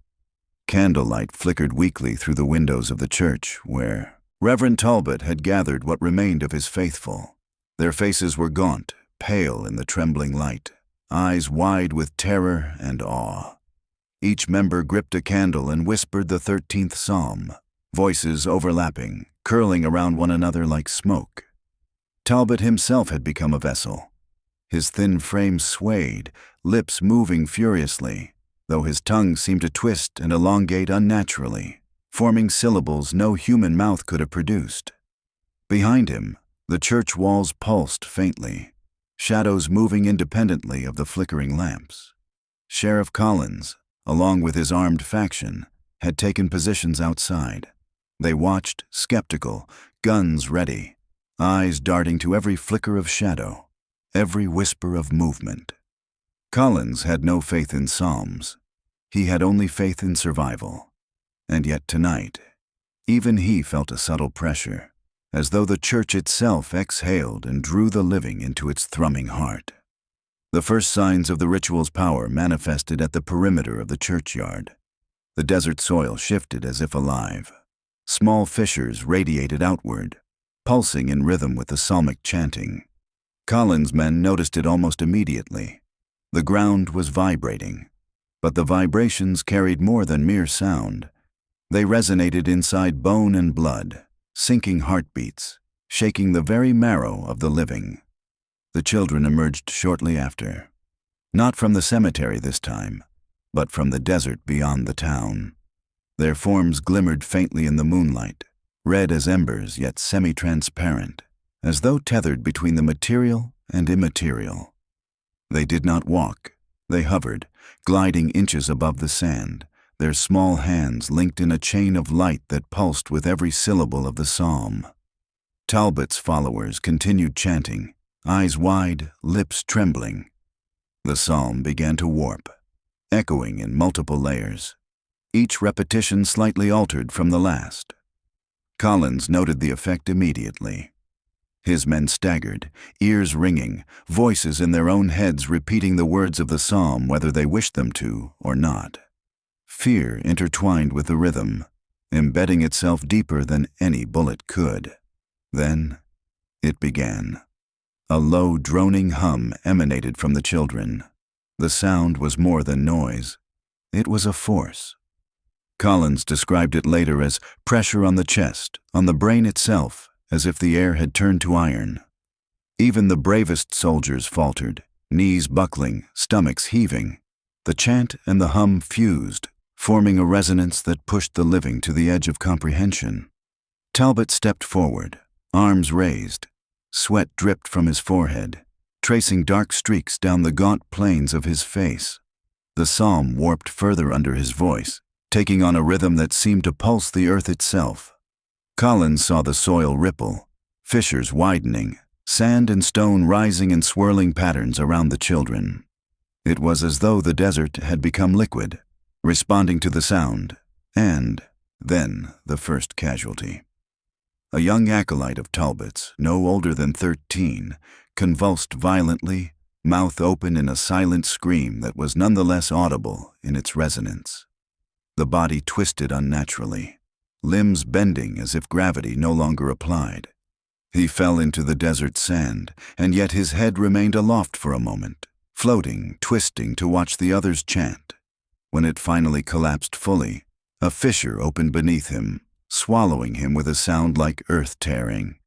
Candlelight flickered weakly through the windows of the church where Reverend Talbot had gathered what remained of his faithful. Their faces were gaunt, pale in the trembling light, eyes wide with terror and awe. Each member gripped a candle and whispered the 13th Psalm, voices overlapping, curling around one another like smoke. Talbot himself had become a vessel. His thin frame swayed, lips moving furiously, though his tongue seemed to twist and elongate unnaturally, forming syllables no human mouth could have produced. Behind him, the church walls pulsed faintly, shadows moving independently of the flickering lamps. Sheriff Collins, along with his armed faction, had taken positions outside. They watched, skeptical, guns ready, eyes darting to every flicker of shadow, every whisper of movement. Collins had no faith in psalms. He had only faith in survival. And yet tonight, even he felt a subtle pressure, as though the church itself exhaled and drew the living into its thrumming heart. The first signs of the ritual's power manifested at the perimeter of the churchyard. The desert soil shifted as if alive. Small fissures radiated outward, pulsing in rhythm with the psalmic chanting. Collins' men noticed it almost immediately. The ground was vibrating, but the vibrations carried more than mere sound. They resonated inside bone and blood, sinking heartbeats, shaking the very marrow of the living. The children emerged shortly after. Not from the cemetery this time, but from the desert beyond the town. Their forms glimmered faintly in the moonlight, red as embers yet semi-transparent, as though tethered between the material and immaterial. They did not walk. They hovered, gliding inches above the sand, their small hands linked in a chain of light that pulsed with every syllable of the psalm. Talbot's followers continued chanting, eyes wide, lips trembling. The psalm began to warp, echoing in multiple layers, each repetition slightly altered from the last. Collins noted the effect immediately. His men staggered, ears ringing, voices in their own heads repeating the words of the psalm whether they wished them to or not. Fear intertwined with the rhythm, embedding itself deeper than any bullet could. Then it began. A low, droning hum emanated from the children. The sound was more than noise. It was a force. Collins described it later as pressure on the chest, on the brain itself, as if the air had turned to iron. Even the bravest soldiers faltered, knees buckling, stomachs heaving. The chant and the hum fused, forming a resonance that pushed the living to the edge of comprehension. Talbot stepped forward, arms raised. Sweat dripped from his forehead, tracing dark streaks down the gaunt planes of his face. The psalm warped further under his voice, taking on a rhythm that seemed to pulse the earth itself. Collins saw the soil ripple, fissures widening, sand and stone rising in swirling patterns around the children. It was as though the desert had become liquid, responding to the sound, and then the first casualty. A young acolyte of Talbot's, no older than 13, convulsed violently, mouth open in a silent scream that was nonetheless audible in its resonance. The body twisted unnaturally, limbs bending as if gravity no longer applied. He fell into the desert sand, and yet his head remained aloft for a moment, floating, twisting to watch the others chant. When it finally collapsed fully, a fissure opened beneath him, swallowing him with a sound like earth tearing.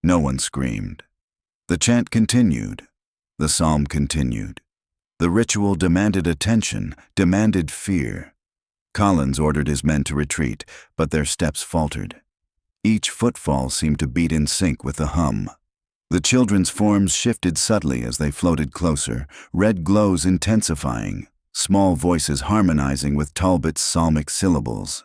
No one screamed. The chant continued. The psalm continued. The ritual demanded attention, demanded fear. Collins ordered his men to retreat, but their steps faltered. Each footfall seemed to beat in sync with the hum. The children's forms shifted subtly as they floated closer, red glows intensifying, small voices harmonizing with Talbot's psalmic syllables.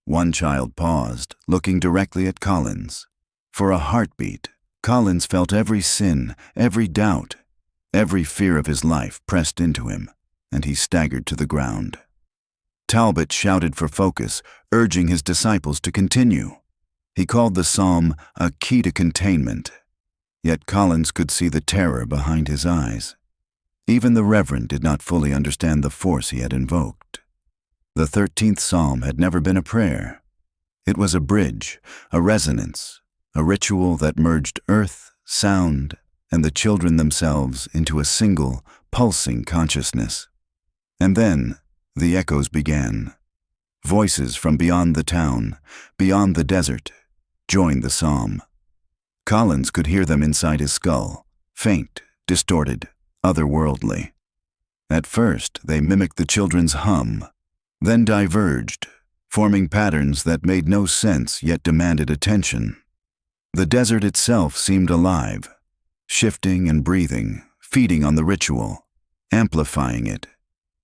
One child paused, looking directly at Collins. For a heartbeat, Collins felt every sin, every doubt, every fear of his life pressed into him, and he staggered to the ground. Talbot shouted for focus, urging his disciples to continue. He called the psalm a key to containment. Yet Collins could see the terror behind his eyes. Even the Reverend did not fully understand the force he had invoked. The 13th Psalm had never been a prayer. It was a bridge, a resonance, a ritual that merged earth, sound, and the children themselves into a single, pulsing consciousness. And then the echoes began. Voices from beyond the town, beyond the desert, joined the psalm. Collins could hear them inside his skull, faint, distorted, otherworldly. At first, they mimicked the children's hum, then diverged, forming patterns that made no sense yet demanded attention. The desert itself seemed alive, shifting and breathing, feeding on the ritual, amplifying it,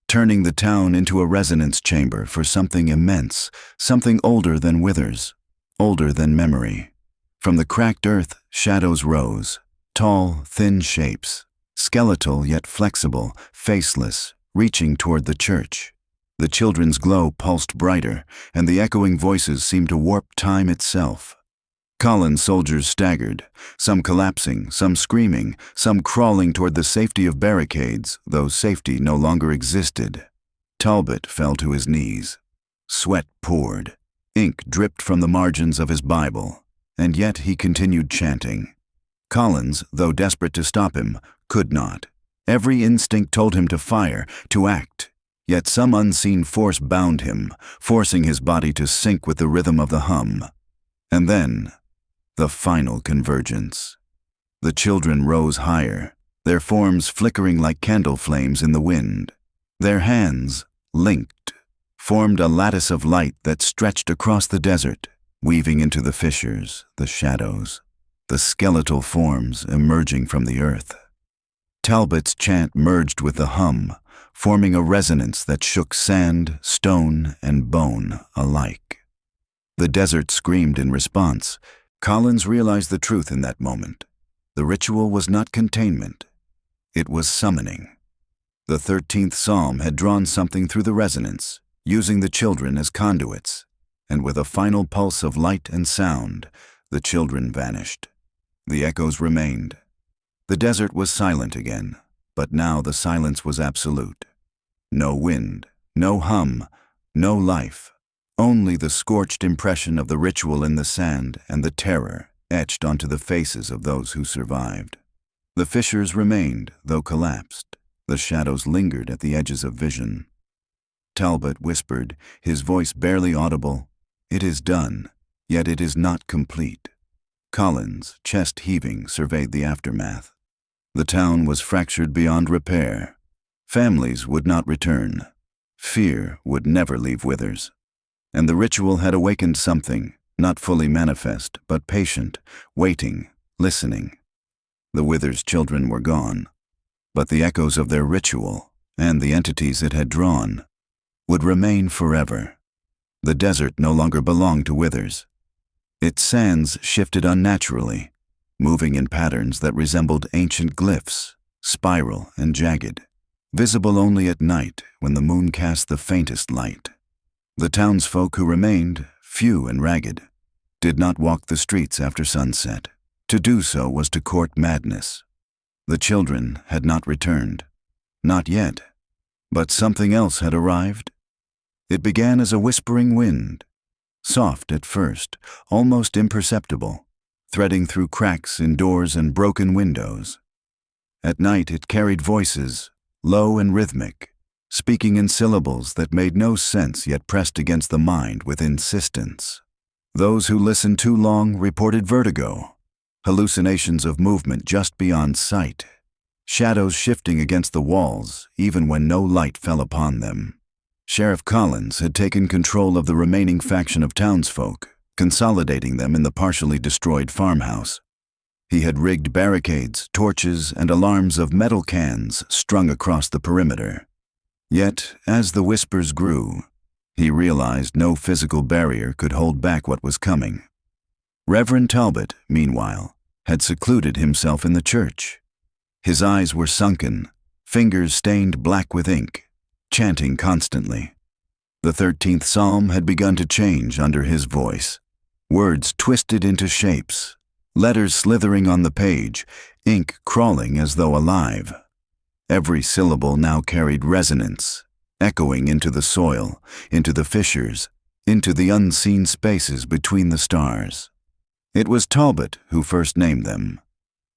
turning the town into a resonance chamber for something immense, something older than withers, older than memory. From the cracked earth, shadows rose, tall, thin shapes, skeletal yet flexible, faceless, reaching toward the church. The children's glow pulsed brighter, and the echoing voices seemed to warp time itself. Collins' soldiers staggered, some collapsing, some screaming, some crawling toward the safety of barricades, though safety no longer existed. Talbot fell to his knees. Sweat poured. Ink dripped from the margins of his Bible, and yet he continued chanting. Collins, though desperate to stop him, could not. Every instinct told him to fire, to act. Yet some unseen force bound him, forcing his body to sync with the rhythm of the hum. And then, the final convergence. The children rose higher, their forms flickering like candle flames in the wind. Their hands, linked, formed a lattice of light that stretched across the desert, weaving into the fissures, the shadows, the skeletal forms emerging from the earth. Talbot's chant merged with the hum, forming a resonance that shook sand, stone, and bone alike. The desert screamed in response. Collins realized the truth in that moment. The ritual was not containment. It was summoning. The 13th Psalm had drawn something through the resonance, using the children as conduits, and with a final pulse of light and sound, the children vanished. The echoes remained. The desert was silent again, but now the silence was absolute. No wind, no hum, no life, only the scorched impression of the ritual in the sand and the terror etched onto the faces of those who survived. The fissures remained, though collapsed. The shadows lingered at the edges of vision. Talbot whispered, his voice barely audible, "It is done, yet it is not complete." Collins, chest heaving, surveyed the aftermath. The town was fractured beyond repair. Families would not return. Fear would never leave Withers. And the ritual had awakened something, not fully manifest, but patient, waiting, listening. The Withers children were gone, but the echoes of their ritual, and the entities it had drawn, would remain forever. The desert no longer belonged to Withers. Its sands shifted unnaturally, moving in patterns that resembled ancient glyphs, spiral and jagged, visible only at night when the moon cast the faintest light. The townsfolk who remained, few and ragged, did not walk the streets after sunset. To do so was to court madness. The children had not returned. Not yet. But something else had arrived. It began as a whispering wind, soft at first, almost imperceptible, threading through cracks in doors and broken windows. At night it carried voices, low and rhythmic, speaking in syllables that made no sense yet pressed against the mind with insistence. Those who listened too long reported vertigo, hallucinations of movement just beyond sight, shadows shifting against the walls even when no light fell upon them. Sheriff Collins had taken control of the remaining faction of townsfolk, consolidating them in the partially destroyed farmhouse. He had rigged barricades, torches, and alarms of metal cans strung across the perimeter. Yet, as the whispers grew, he realized no physical barrier could hold back what was coming. Reverend Talbot, meanwhile, had secluded himself in the church. His eyes were sunken, fingers stained black with ink, chanting constantly. The 13th Psalm had begun to change under his voice. Words twisted into shapes, letters slithering on the page, ink crawling as though alive. Every syllable now carried resonance, echoing into the soil, into the fissures, into the unseen spaces between the stars. It was Talbot who first named them,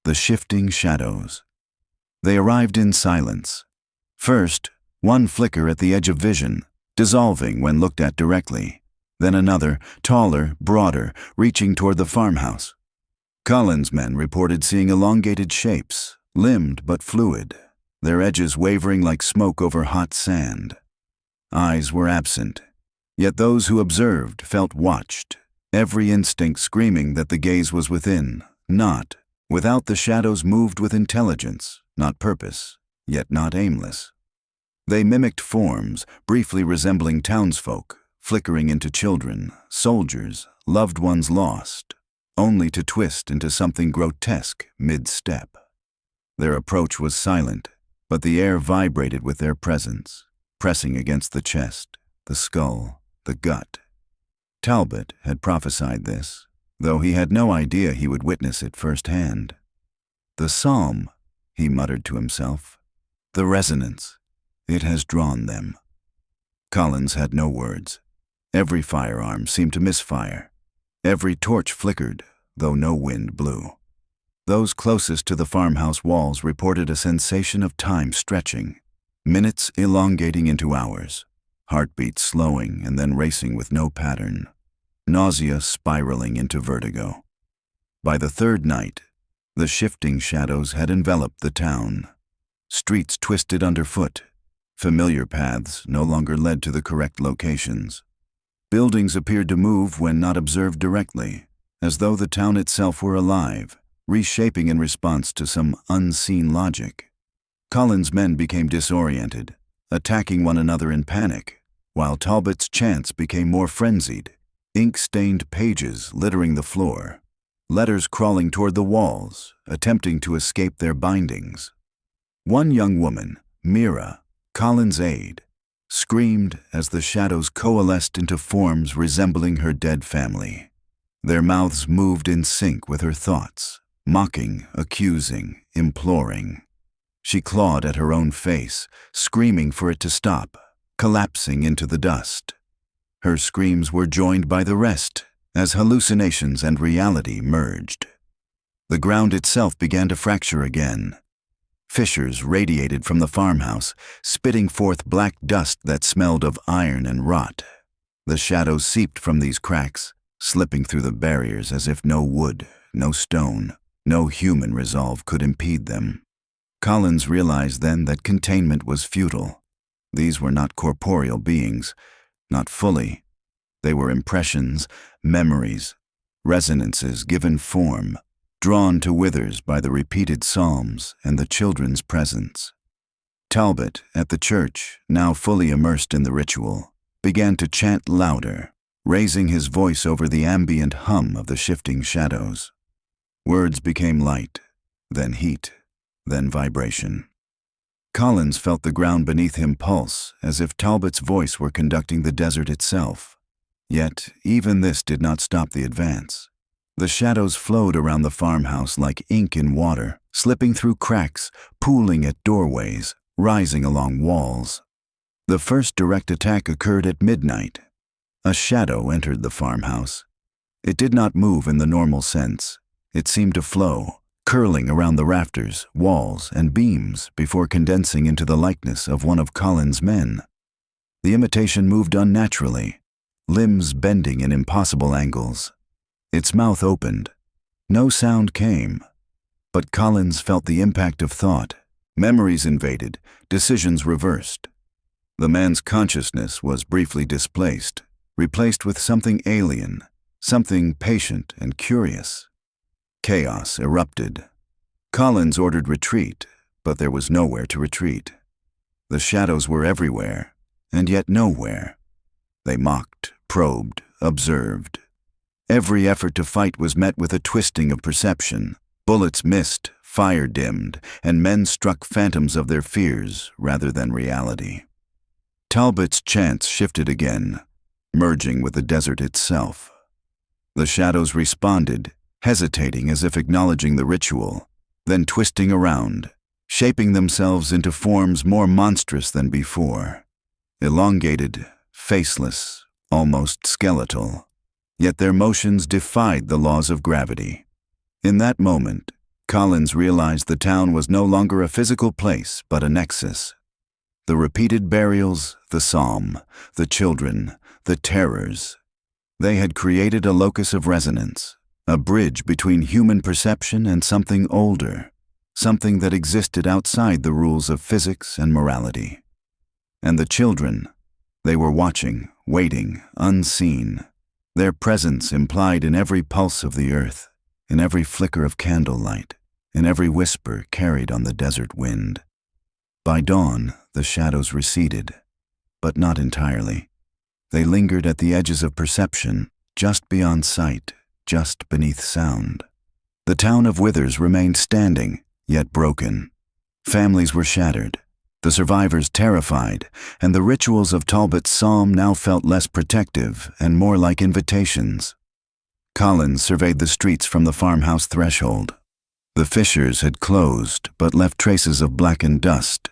the shifting shadows. They arrived in silence. First, one flicker at the edge of vision, dissolving when looked at directly, then another, taller, broader, reaching toward the farmhouse. Collins' men reported seeing elongated shapes, limbed but fluid, their edges wavering like smoke over hot sand. Eyes were absent, yet those who observed felt watched, every instinct screaming that the gaze was within, not. Without the shadows moved with intelligence, not purpose, yet not aimless. They mimicked forms, briefly resembling townsfolk, flickering into children, soldiers, loved ones lost, only to twist into something grotesque mid-step. Their approach was silent, but the air vibrated with their presence, pressing against the chest, the skull, the gut. Talbot had prophesied this, though he had no idea he would witness it firsthand. The psalm, he muttered to himself, the resonance, it has drawn them. Collins had no words. Every firearm seemed to misfire. Every torch flickered, though no wind blew. Those closest to the farmhouse walls reported a sensation of time stretching, minutes elongating into hours, heartbeats slowing and then racing with no pattern, nausea spiraling into vertigo. By the third night, the shifting shadows had enveloped the town. Streets twisted underfoot. Familiar paths no longer led to the correct locations. Buildings appeared to move when not observed directly, as though the town itself were alive, reshaping in response to some unseen logic. Collins' men became disoriented, attacking one another in panic, while Talbot's chants became more frenzied, ink-stained pages littering the floor, letters crawling toward the walls, attempting to escape their bindings. One young woman, Mira, Collins' aide, screamed as the shadows coalesced into forms resembling her dead family. Their mouths moved in sync with her thoughts, mocking, accusing, imploring. She clawed at her own face, screaming for it to stop, collapsing into the dust. Her screams were joined by the rest as hallucinations and reality merged. The ground itself began to fracture again. Fissures radiated from the farmhouse, spitting forth black dust that smelled of iron and rot. The shadows seeped from these cracks, slipping through the barriers as if no wood, no stone, no human resolve could impede them. Collins realized then that containment was futile. These were not corporeal beings, not fully. They were impressions, memories, resonances given form, drawn to Withers by the repeated psalms and the children's presence. Talbot, at the church, now fully immersed in the ritual, began to chant louder, raising his voice over the ambient hum of the shifting shadows. Words became light, then heat, then vibration. Collins felt the ground beneath him pulse, as if Talbot's voice were conducting the desert itself. Yet, even this did not stop the advance. The shadows flowed around the farmhouse like ink in water, slipping through cracks, pooling at doorways, rising along walls. The first direct attack occurred at midnight. A shadow entered the farmhouse. It did not move in the normal sense. It seemed to flow, curling around the rafters, walls, and beams before condensing into the likeness of one of Collins' men. The imitation moved unnaturally, limbs bending in impossible angles. Its mouth opened. No sound came, but Collins felt the impact of thought. Memories invaded, decisions reversed. The man's consciousness was briefly displaced, replaced with something alien, something patient and curious. Chaos erupted. Collins ordered retreat, but there was nowhere to retreat. The shadows were everywhere, and yet nowhere. They mocked, probed, observed. Every effort to fight was met with a twisting of perception. Bullets missed, fire dimmed, and men struck phantoms of their fears rather than reality. Talbot's chants shifted again, merging with the desert itself. The shadows responded, hesitating as if acknowledging the ritual, then twisting around, shaping themselves into forms more monstrous than before. Elongated, faceless, almost skeletal. Yet their motions defied the laws of gravity. In that moment, Collins realized the town was no longer a physical place, but a nexus. The repeated burials, the psalm, the children, the terrors. They had created a locus of resonance, a bridge between human perception and something older, something that existed outside the rules of physics and morality. And the children, they were watching, waiting, unseen. Their presence implied in every pulse of the earth, in every flicker of candlelight, in every whisper carried on the desert wind. By dawn, the shadows receded, but not entirely. They lingered at the edges of perception, just beyond sight, just beneath sound. The town of Withers remained standing, yet broken. Families were shattered, the survivors terrified, and the rituals of Talbot's psalm now felt less protective and more like invitations. Collins surveyed the streets from the farmhouse threshold. The fissures had closed but left traces of blackened dust.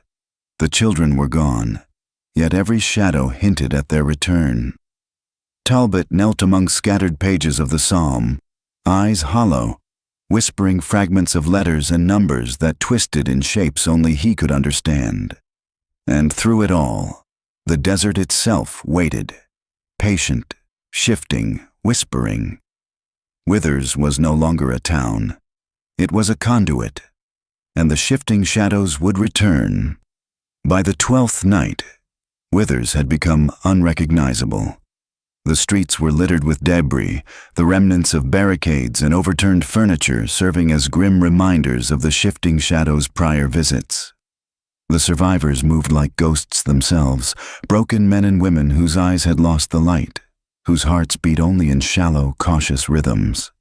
The children were gone, yet every shadow hinted at their return. Talbot knelt among scattered pages of the psalm, eyes hollow, whispering fragments of letters and numbers that twisted in shapes only he could understand. And through it all, the desert itself waited, patient, shifting, whispering. Withers was no longer a town. It was a conduit, and the shifting shadows would return. By the 12th night, Withers had become unrecognizable. The streets were littered with debris, the remnants of barricades and overturned furniture serving as grim reminders of the shifting shadows' prior visits. The survivors moved like ghosts themselves, broken men and women whose eyes had lost the light, whose hearts beat only in shallow, cautious rhythms.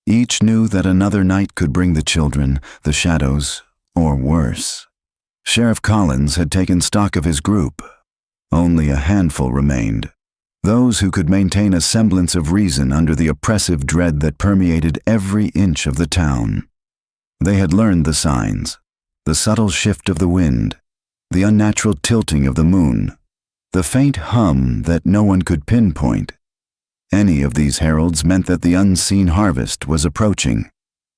Each knew that another night could bring the children, the shadows, or worse. Sheriff Collins had taken stock of his group. Only a handful remained, those who could maintain a semblance of reason under the oppressive dread that permeated every inch of the town. They had learned the signs, the subtle shift of the wind, the unnatural tilting of the moon, the faint hum that no one could pinpoint. Any of these heralds meant that the unseen harvest was approaching.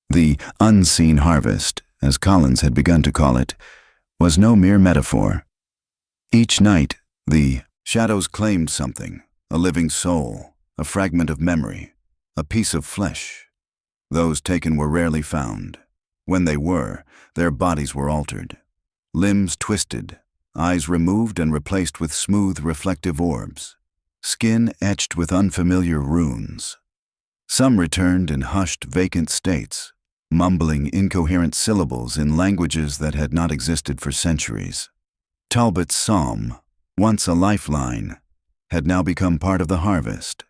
The unseen harvest, as Collins had begun to call it, was no mere metaphor. Each night, the shadows claimed something, a living soul, a fragment of memory, a piece of flesh. Those taken were rarely found. When they were, their bodies were altered, limbs twisted, eyes removed and replaced with smooth, reflective orbs, skin etched with unfamiliar runes. Some returned in hushed, vacant states, mumbling incoherent syllables in languages that had not existed for centuries. Talbot's psalm, once a lifeline, had now become part of the harvest.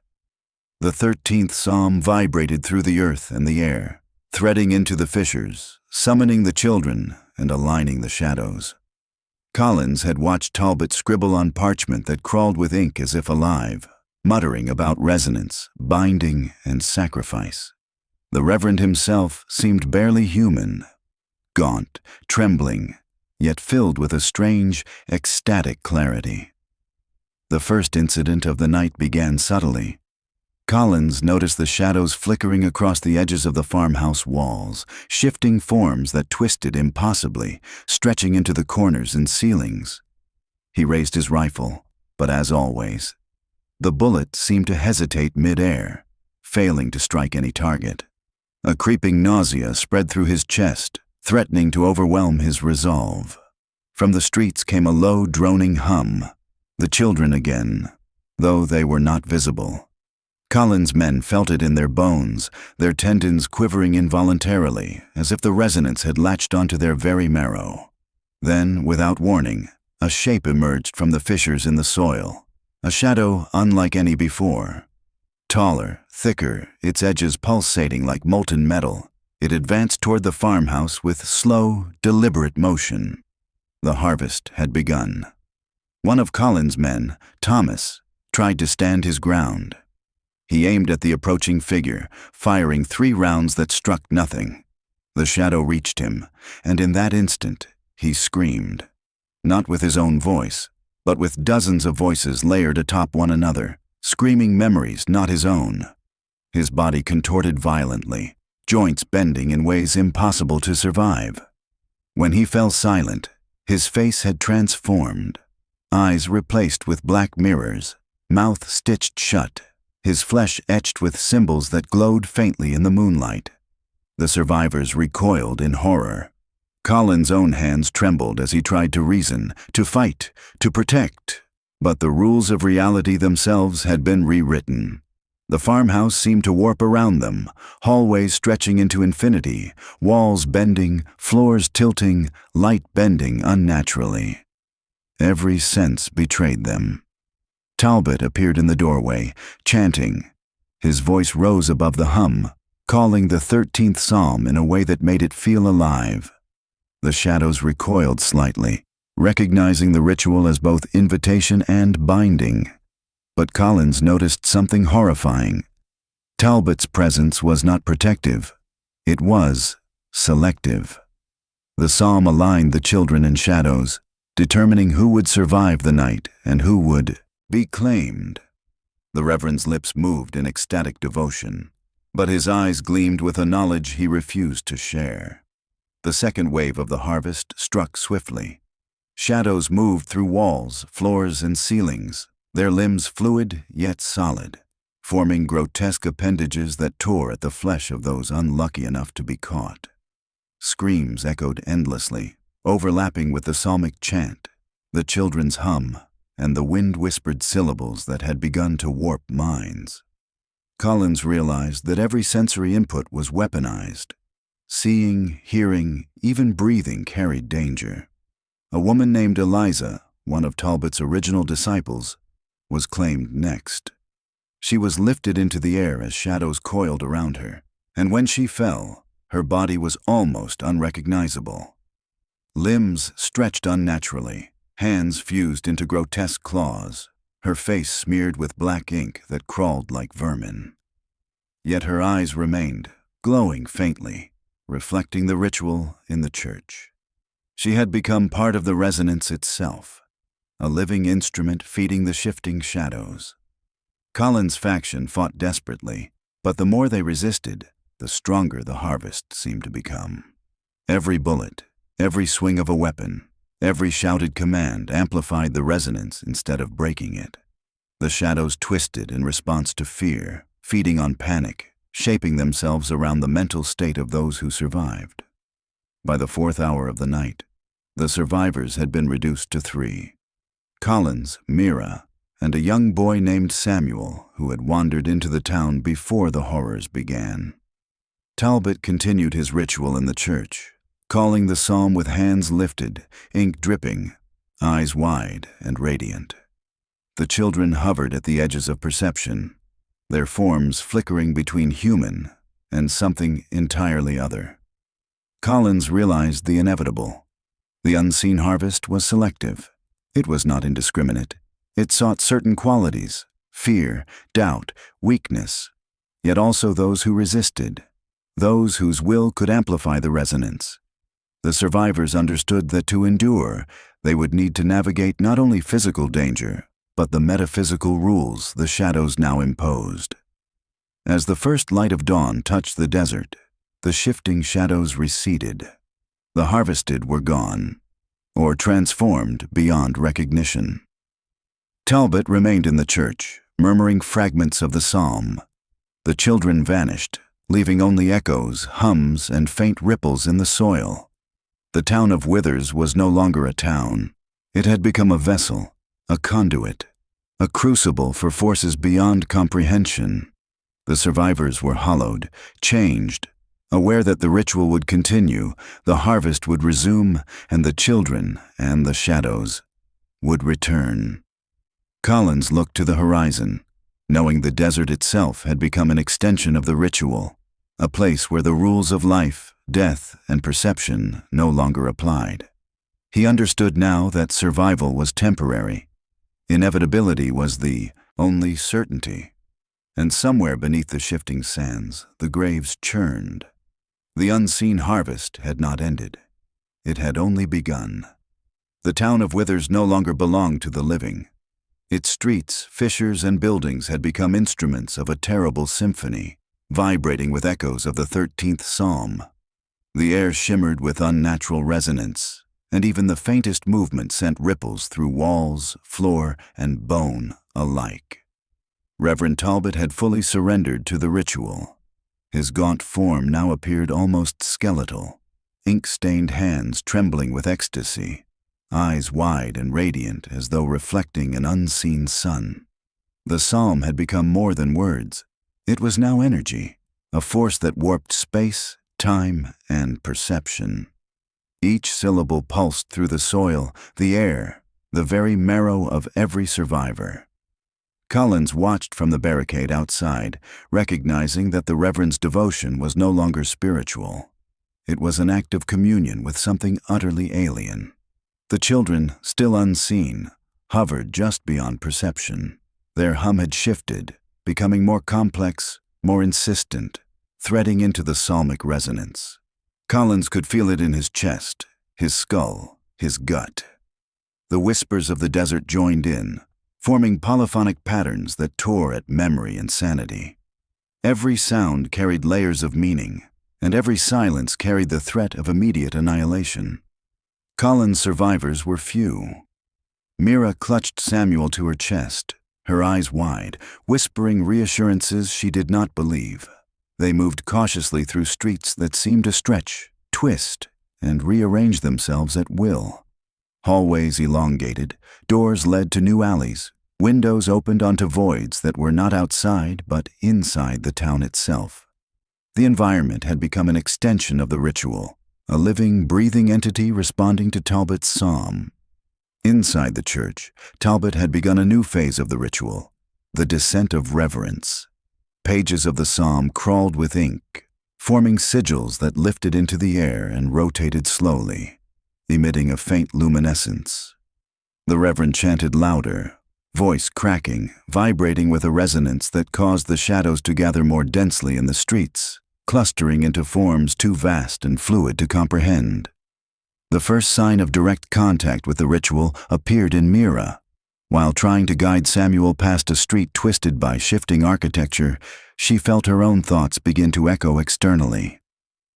The 13th psalm vibrated through the earth and the air, threading into the fissures, summoning the children and aligning the shadows. Collins had watched Talbot scribble on parchment that crawled with ink as if alive, muttering about resonance, binding, and sacrifice. The Reverend himself seemed barely human, gaunt, trembling, yet filled with a strange, ecstatic clarity. The first incident of the night began subtly. Collins noticed the shadows flickering across the edges of the farmhouse walls, shifting forms that twisted impossibly, stretching into the corners and ceilings. He raised his rifle, but as always, the bullet seemed to hesitate mid-air, failing to strike any target. A creeping nausea spread through his chest, threatening to overwhelm his resolve. From the streets came a low, droning hum. The children again, though they were not visible. Collins' men felt it in their bones, their tendons quivering involuntarily, as if the resonance had latched onto their very marrow. Then, without warning, a shape emerged from the fissures in the soil, a shadow unlike any before. Taller, thicker, its edges pulsating like molten metal, it advanced toward the farmhouse with slow, deliberate motion. The harvest had begun. One of Collins' men, Thomas, tried to stand his ground. He aimed at the approaching figure, firing 3 rounds that struck nothing. The shadow reached him, and in that instant, he screamed. Not with his own voice, but with dozens of voices layered atop one another, screaming memories not his own. His body contorted violently, joints bending in ways impossible to survive. When he fell silent, his face had transformed, eyes replaced with black mirrors, mouth stitched shut, his flesh etched with symbols that glowed faintly in the moonlight. The survivors recoiled in horror. Collins' own hands trembled as he tried to reason, to fight, to protect. But the rules of reality themselves had been rewritten. The farmhouse seemed to warp around them, hallways stretching into infinity, walls bending, floors tilting, light bending unnaturally. Every sense betrayed them. Talbot appeared in the doorway, chanting. His voice rose above the hum, calling the 13th psalm in a way that made it feel alive. The shadows recoiled slightly, recognizing the ritual as both invitation and binding. But Collins noticed something horrifying. Talbot's presence was not protective. It was selective. The psalm aligned the children in shadows, determining who would survive the night and who would be claimed. The Reverend's lips moved in ecstatic devotion, but his eyes gleamed with a knowledge he refused to share. The second wave of the harvest struck swiftly. Shadows moved through walls, floors, and ceilings, their limbs fluid yet solid, forming grotesque appendages that tore at the flesh of those unlucky enough to be caught. Screams echoed endlessly, overlapping with the psalmic chant, the children's hum, and the wind-whispered syllables that had begun to warp minds. Collins realized that every sensory input was weaponized. Seeing, hearing, even breathing carried danger. A woman named Eliza, one of Talbot's original disciples, was claimed next. She was lifted into the air as shadows coiled around her, and when she fell, her body was almost unrecognizable. Limbs stretched unnaturally, hands fused into grotesque claws, her face smeared with black ink that crawled like vermin. Yet her eyes remained, glowing faintly, reflecting the ritual in the church. She had become part of the resonance itself, a living instrument feeding the shifting shadows. Collins' faction fought desperately, but the more they resisted, the stronger the harvest seemed to become. Every bullet, every swing of a weapon, every shouted command amplified the resonance instead of breaking it. The shadows twisted in response to fear, feeding on panic, shaping themselves around the mental state of those who survived. By the 4th hour of the night, The survivors had been reduced to 3. Collins, Mira, and a young boy named Samuel, who had wandered into the town before the horrors began. Talbot continued his ritual in the church, calling the psalm with hands lifted, ink dripping, eyes wide and radiant. The children hovered at the edges of perception, their forms flickering between human and something entirely other. Collins realized the inevitable. The unseen harvest was selective. It was not indiscriminate. It sought certain qualities: fear, doubt, weakness, yet also those who resisted, those whose will could amplify the resonance. The survivors understood that to endure, they would need to navigate not only physical danger, but the metaphysical rules the shadows now imposed. As the first light of dawn touched the desert, the shifting shadows receded. The harvested were gone, or transformed beyond recognition. Talbot remained in the church, murmuring fragments of the psalm. The children vanished, leaving only echoes, hums, and faint ripples in the soil. The town of Withers was no longer a town. It had become a vessel, a conduit, a crucible for forces beyond comprehension. The survivors were hollowed, changed, aware that the ritual would continue, the harvest would resume, and the children and the shadows would return. Collins looked to the horizon, knowing the desert itself had become an extension of the ritual, a place where the rules of life, death, and perception no longer applied. He understood now that survival was temporary. Inevitability was the only certainty. And somewhere beneath the shifting sands, the graves churned. The unseen harvest had not ended. It had only begun. The town of Withers no longer belonged to the living. Its streets, fissures, and buildings had become instruments of a terrible symphony, vibrating with echoes of the 13th Psalm. The air shimmered with unnatural resonance, and even the faintest movement sent ripples through walls, floor, and bone alike. Reverend Talbot had fully surrendered to the ritual. His gaunt form now appeared almost skeletal, ink-stained hands trembling with ecstasy, eyes wide and radiant as though reflecting an unseen sun. The psalm had become more than words. It was now energy, a force that warped space, time, and perception. Each syllable pulsed through the soil, the air, the very marrow of every survivor. Collins watched from the barricade outside, recognizing that the Reverend's devotion was no longer spiritual. It was an act of communion with something utterly alien. The children, still unseen, hovered just beyond perception. Their hum had shifted, becoming more complex, more insistent, threading into the psalmic resonance. Collins could feel it in his chest, his skull, his gut. The whispers of the desert joined in, forming polyphonic patterns that tore at memory and sanity. Every sound carried layers of meaning, and every silence carried the threat of immediate annihilation. Collins' survivors were few. Mira clutched Samuel to her chest, her eyes wide, whispering reassurances she did not believe. They moved cautiously through streets that seemed to stretch, twist, and rearrange themselves at will. Hallways elongated, doors led to new alleys, windows opened onto voids that were not outside but inside the town itself. The environment had become an extension of the ritual, a living, breathing entity responding to Talbot's psalm. Inside the church, Talbot had begun a new phase of the ritual, the descent of reverence. Pages of the psalm crawled with ink, forming sigils that lifted into the air and rotated slowly, emitting a faint luminescence. The Reverend chanted louder, voice cracking, vibrating with a resonance that caused the shadows to gather more densely in the streets, clustering into forms too vast and fluid to comprehend. The first sign of direct contact with the ritual appeared in Mira. While trying to guide Samuel past a street twisted by shifting architecture, she felt her own thoughts begin to echo externally.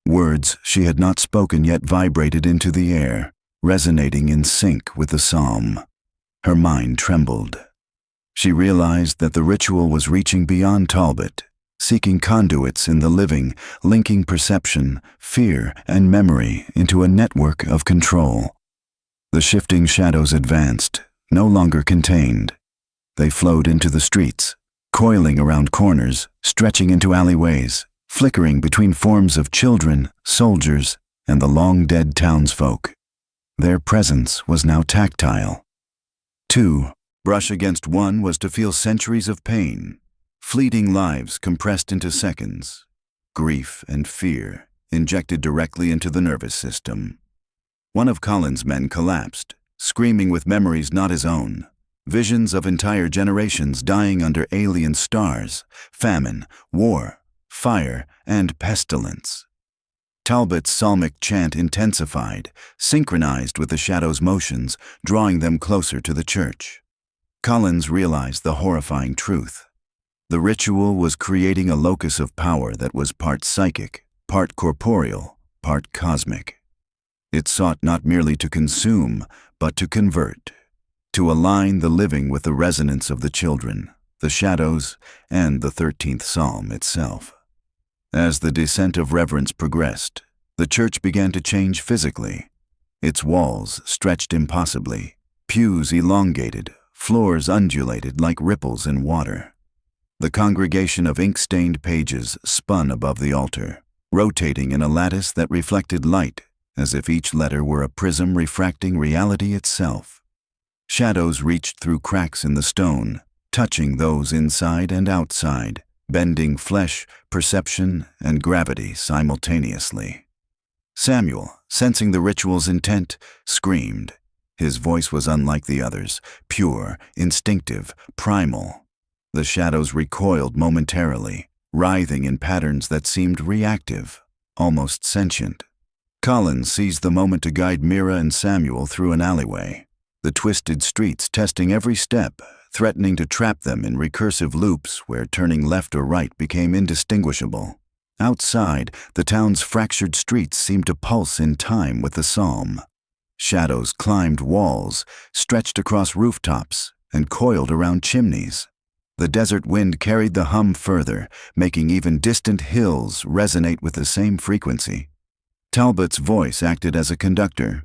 Words she had not spoken yet vibrated into the air, resonating in sync with the psalm. Her mind trembled. She realized that the ritual was reaching beyond Talbot, seeking conduits in the living, linking perception, fear, and memory into a network of control. The shifting shadows advanced, no longer contained. They flowed into the streets, coiling around corners, stretching into alleyways, flickering between forms of children, soldiers, and the long-dead townsfolk. Their presence was now tactile. To brush against one was to feel centuries of pain, fleeting lives compressed into seconds, grief and fear injected directly into the nervous system. One of Colin's men collapsed, screaming with memories not his own, visions of entire generations dying under alien stars, famine, war, fire, and pestilence. Talbot's psalmic chant intensified, synchronized with the shadow's motions, drawing them closer to the church. Collins realized the horrifying truth. The ritual was creating a locus of power that was part psychic, part corporeal, part cosmic. It sought not merely to consume, but to convert, to align the living with the resonance of the children, the shadows, and the 13th Psalm itself. As the descent of reverence progressed, the church began to change physically. Its walls stretched impossibly, pews elongated, floors undulated like ripples in water. The congregation of ink-stained pages spun above the altar, rotating in a lattice that reflected light, as if each letter were a prism refracting reality itself. Shadows reached through cracks in the stone, touching those inside and outside, bending flesh, perception, and gravity simultaneously. Samuel, sensing the ritual's intent, screamed. His voice was unlike the others, pure, instinctive, primal. The shadows recoiled momentarily, writhing in patterns that seemed reactive, almost sentient. Collins seized the moment to guide Mira and Samuel through an alleyway, the twisted streets testing every step, threatening to trap them in recursive loops where turning left or right became indistinguishable. Outside, the town's fractured streets seemed to pulse in time with the psalm. Shadows climbed walls, stretched across rooftops, and coiled around chimneys. The desert wind carried the hum further, making even distant hills resonate with the same frequency. Talbot's voice acted as a conductor,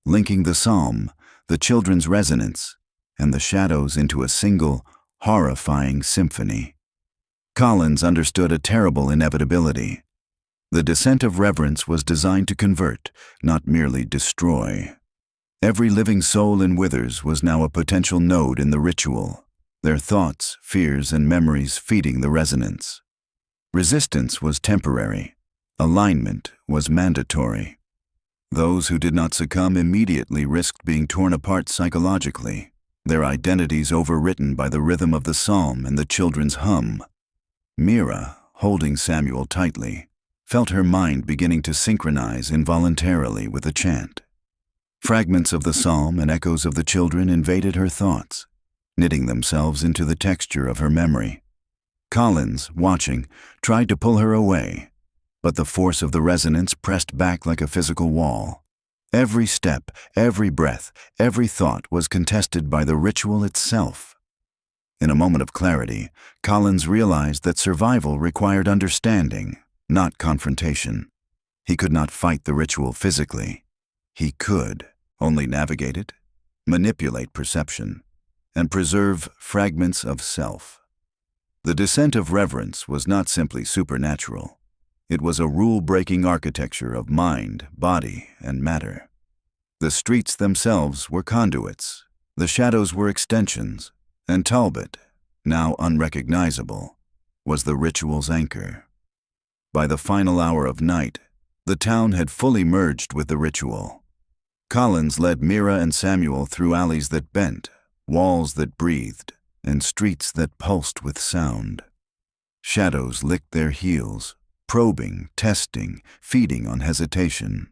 linking the psalm, the children's resonance, and the shadows into a single, horrifying symphony. Collins understood a terrible inevitability. The descent of reverence was designed to convert, not merely destroy. Every living soul in Withers was now a potential node in the ritual, their thoughts, fears, and memories feeding the resonance. Resistance was temporary. Alignment was mandatory. Those who did not succumb immediately risked being torn apart psychologically, their identities overwritten by the rhythm of the psalm and the children's hum. Mira, holding Samuel tightly, felt her mind beginning to synchronize involuntarily with the chant. Fragments of the psalm and echoes of the children invaded her thoughts, knitting themselves into the texture of her memory. Collins, watching, tried to pull her away, but the force of the resonance pressed back like a physical wall. Every step, every breath, every thought was contested by the ritual itself. In a moment of clarity, Collins realized that survival required understanding, not confrontation. He could not fight the ritual physically. He could only navigate it, manipulate perception, and preserve fragments of self. The descent of reverence was not simply supernatural. It was a rule-breaking architecture of mind, body, and matter. The streets themselves were conduits, the shadows were extensions, and Talbot, now unrecognizable, was the ritual's anchor. By the final hour of night, the town had fully merged with the ritual. Collins led Mira and Samuel through alleys that bent, walls that breathed, and streets that pulsed with sound. Shadows licked their heels, probing, testing, feeding on hesitation.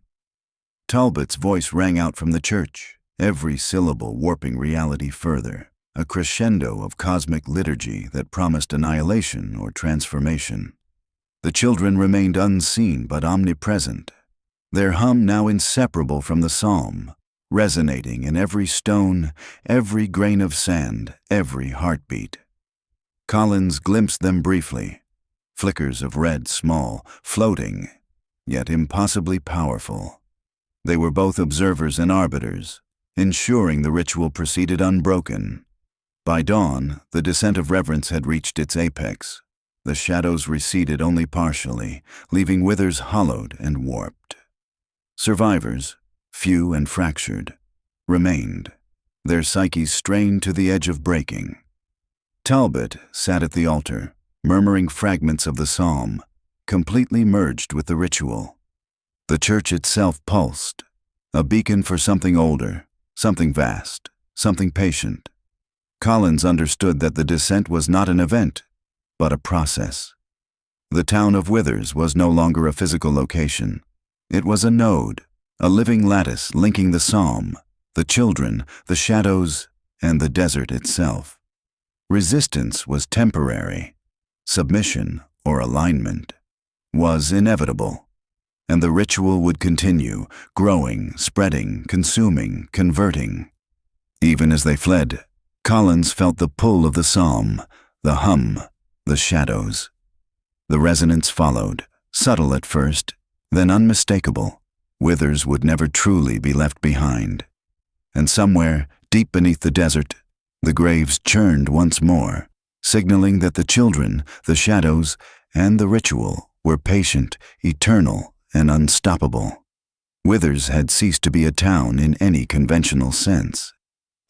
Talbot's voice rang out from the church, every syllable warping reality further, a crescendo of cosmic liturgy that promised annihilation or transformation. The children remained unseen but omnipresent, their hum now inseparable from the psalm, resonating in every stone, every grain of sand, every heartbeat. Collins glimpsed them briefly, flickers of red small, floating, yet impossibly powerful. They were both observers and arbiters, ensuring the ritual proceeded unbroken. By dawn, the descent of reverence had reached its apex. The shadows receded only partially, leaving Withers hollowed and warped. Survivors, few and fractured, remained, their psyches strained to the edge of breaking. Talbot sat at the altar, murmuring fragments of the psalm, completely merged with the ritual. The church itself pulsed, a beacon for something older, something vast, something patient. Collins understood that the descent was not an event, but a process. The town of Withers was no longer a physical location. It was a node, a living lattice linking the psalm, the children, the shadows, and the desert itself. Resistance was temporary. Submission, or alignment, was inevitable. And the ritual would continue, growing, spreading, consuming, converting. Even as they fled, Collins felt the pull of the psalm, the hum, the shadows. The resonance followed, subtle at first, then unmistakable. Withers would never truly be left behind. And somewhere, deep beneath the desert, the graves churned once more, signaling that the children, the shadows, and the ritual were patient, eternal, and unstoppable. Withers had ceased to be a town in any conventional sense.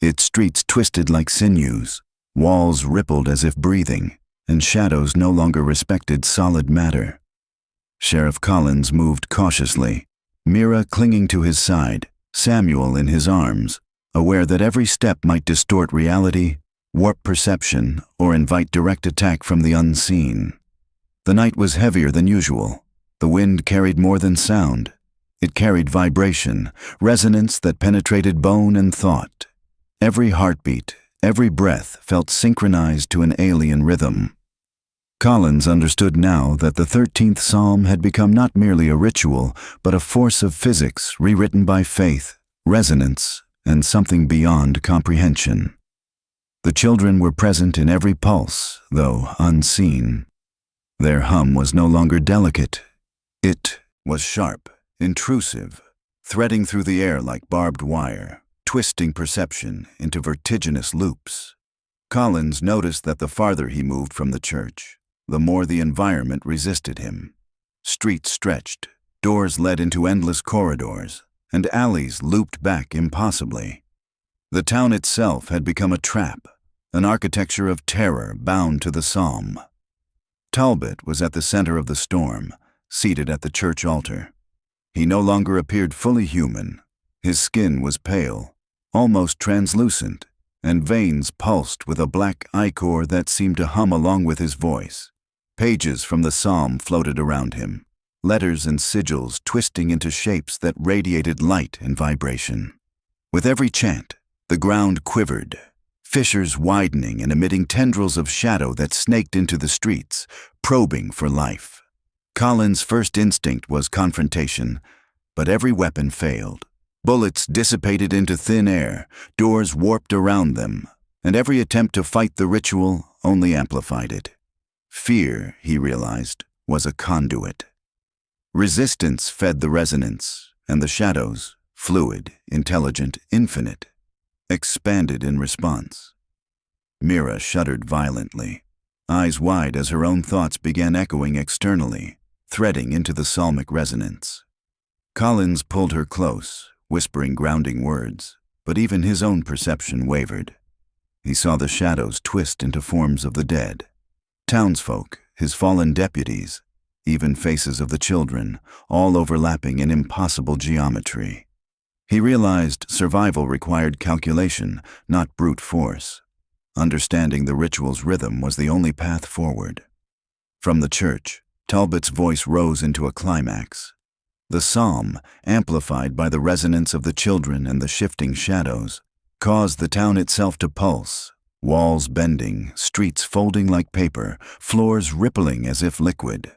Its streets twisted like sinews, walls rippled as if breathing, and shadows no longer respected solid matter. Sheriff Collins moved cautiously, Mira clinging to his side, Samuel in his arms, aware that every step might distort reality, warp perception, or invite direct attack from the unseen. The night was heavier than usual. The wind carried more than sound. It carried vibration, resonance that penetrated bone and thought. Every heartbeat, every breath felt synchronized to an alien rhythm. Collins understood now that the 13th Psalm had become not merely a ritual, but a force of physics rewritten by faith, resonance, and something beyond comprehension. The children were present in every pulse, though unseen. Their hum was no longer delicate. It was sharp, intrusive, threading through the air like barbed wire, twisting perception into vertiginous loops. Collins noticed that the farther he moved from the church, the more the environment resisted him. Streets stretched, doors led into endless corridors, and alleys looped back impossibly. The town itself had become a trap, an architecture of terror bound to the psalm. Talbot was at the center of the storm, seated at the church altar. He no longer appeared fully human. His skin was pale, almost translucent, and veins pulsed with a black ichor that seemed to hum along with his voice. Pages from the psalm floated around him, letters and sigils twisting into shapes that radiated light and vibration. With every chant, the ground quivered, fissures widening and emitting tendrils of shadow that snaked into the streets, probing for life. Collins' first instinct was confrontation, but every weapon failed. Bullets dissipated into thin air, doors warped around them, and every attempt to fight the ritual only amplified it. Fear, he realized, was a conduit. Resistance fed the resonance, and the shadows, fluid, intelligent, infinite, expanded in response. Mira shuddered violently, eyes wide as her own thoughts began echoing externally, threading into the psalmic resonance. Collins pulled her close, whispering grounding words, but even his own perception wavered. He saw the shadows twist into forms of the dead. Townsfolk, his fallen deputies, even faces of the children, all overlapping in impossible geometry. He realized survival required calculation, not brute force. Understanding the ritual's rhythm was the only path forward. From the church, Talbot's voice rose into a climax. The psalm, amplified by the resonance of the children and the shifting shadows, caused the town itself to pulse, walls bending, streets folding like paper, floors rippling as if liquid.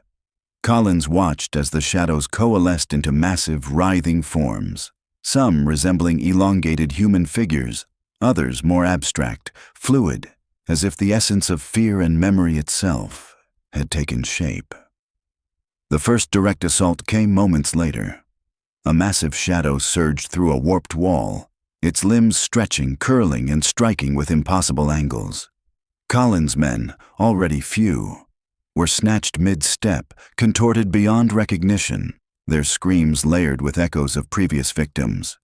Collins watched as the shadows coalesced into massive, writhing forms, some resembling elongated human figures, others more abstract, fluid, as if the essence of fear and memory itself had taken shape. The first direct assault came moments later. A massive shadow surged through a warped wall, its limbs stretching, curling, and striking with impossible angles. Collins' men, already few, were snatched mid-step, contorted beyond recognition, their screams layered with echoes of previous victims.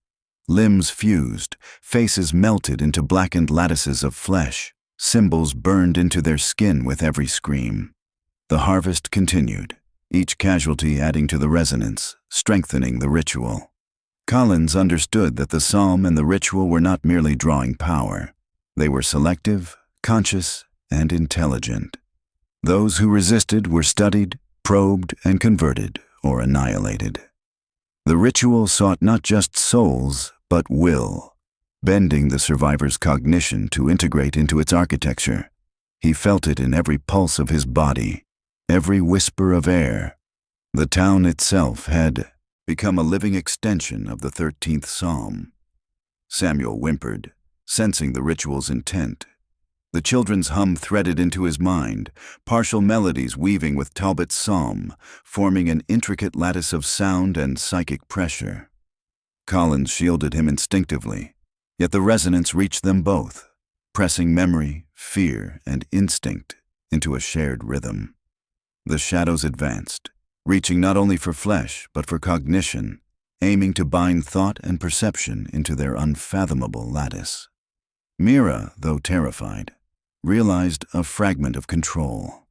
Limbs fused, faces melted into blackened lattices of flesh, symbols burned into their skin with every scream. The harvest continued, each casualty adding to the resonance, strengthening the ritual. Collins understood that the psalm and the ritual were not merely drawing power. They were selective, conscious, and intelligent. Those who resisted were studied, probed, and converted, or annihilated. The ritual sought not just souls, but will, bending the survivor's cognition to integrate into its architecture. He felt it in every pulse of his body, every whisper of air. The town itself had become a living extension of the 13th Psalm. Samuel whimpered, sensing the ritual's intent. The children's hum threaded into his mind, partial melodies weaving with Talbot's psalm, forming an intricate lattice of sound and psychic pressure. Collins shielded him instinctively, yet the resonance reached them both, pressing memory, fear, and instinct into a shared rhythm. The shadows advanced, reaching not only for flesh but for cognition, aiming to bind thought and perception into their unfathomable lattice. Mira, though terrified, realized a fragment of control.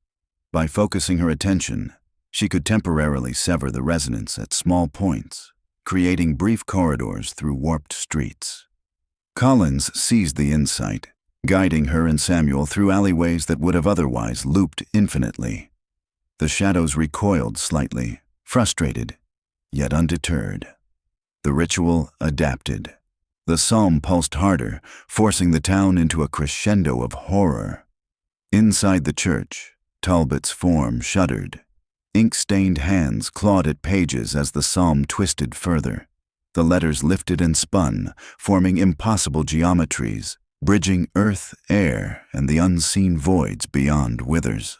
By focusing her attention, she could temporarily sever the resonance at small points, creating brief corridors through warped streets. Collins seized the insight, guiding her and Samuel through alleyways that would have otherwise looped infinitely. The shadows recoiled slightly, frustrated, yet undeterred. The ritual adapted. The psalm pulsed harder, forcing the town into a crescendo of horror. Inside the church, Talbot's form shuddered. Ink-stained hands clawed at pages as the psalm twisted further. The letters lifted and spun, forming impossible geometries, bridging earth, air, and the unseen voids beyond withers.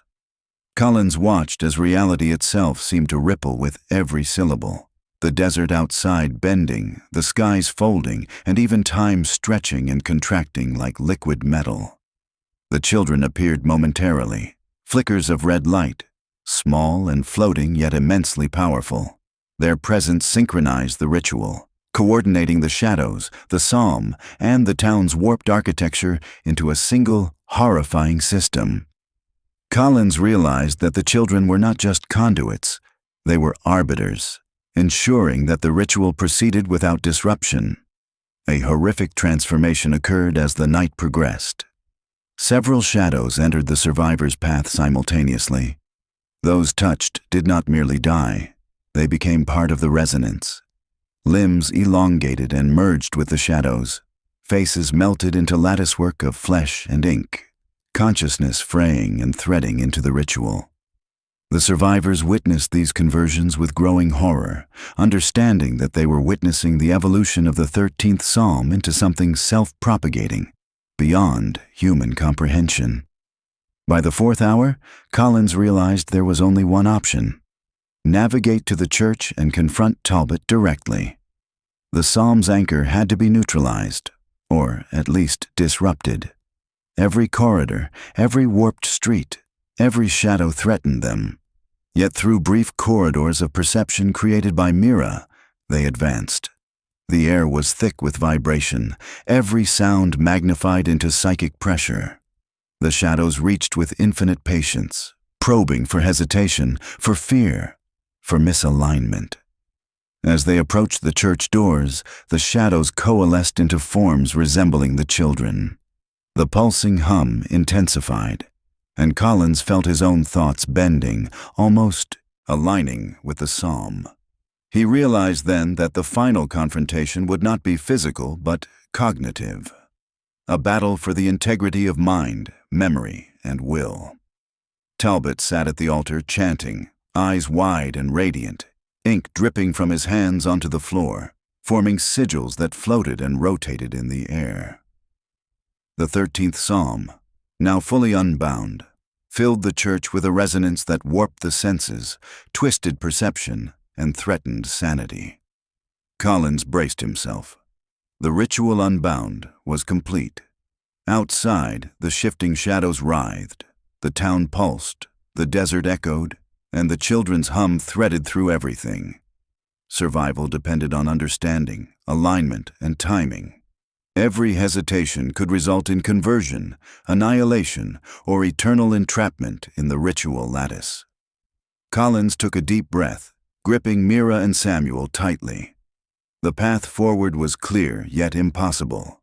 Collins watched as reality itself seemed to ripple with every syllable. The desert outside bending, the skies folding, and even time stretching and contracting like liquid metal. The children appeared momentarily, flickers of red light, small and floating yet immensely powerful. Their presence synchronized the ritual, coordinating the shadows, the psalm, and the town's warped architecture into a single, horrifying system. Collins realized that the children were not just conduits, they were arbiters, ensuring that the ritual proceeded without disruption. A horrific transformation occurred as the night progressed. Several shadows entered the survivor's path simultaneously. Those touched did not merely die, they became part of the resonance. Limbs elongated and merged with the shadows. Faces melted into latticework of flesh and ink, consciousness fraying and threading into the ritual. The survivors witnessed these conversions with growing horror, understanding that they were witnessing the evolution of the 13th Psalm into something self-propagating, beyond human comprehension. By the 4th hour, Collins realized there was only one option: navigate to the church and confront Talbot directly. The Psalm's anchor had to be neutralized, or at least disrupted. Every corridor, every warped street, every shadow threatened them. Yet through brief corridors of perception created by Mira, they advanced. The air was thick with vibration, every sound magnified into psychic pressure. The shadows reached with infinite patience, probing for hesitation, for fear, for misalignment. As they approached the church doors, the shadows coalesced into forms resembling the children. The pulsing hum intensified, and Collins felt his own thoughts bending, almost aligning with the psalm. He realized then that the final confrontation would not be physical but cognitive. A battle for the integrity of mind, memory, and will. Talbot sat at the altar chanting, eyes wide and radiant, ink dripping from his hands onto the floor, forming sigils that floated and rotated in the air. The 13th Psalm, now fully unbound, filled the church with a resonance that warped the senses, twisted perception, and threatened sanity. Collins braced himself. The ritual unbound was complete. Outside, the shifting shadows writhed, the town pulsed, the desert echoed, and the children's hum threaded through everything. Survival depended on understanding, alignment, and timing. Every hesitation could result in conversion, annihilation, or eternal entrapment in the ritual lattice. Collins took a deep breath, gripping Mira and Samuel tightly. The path forward was clear yet impossible.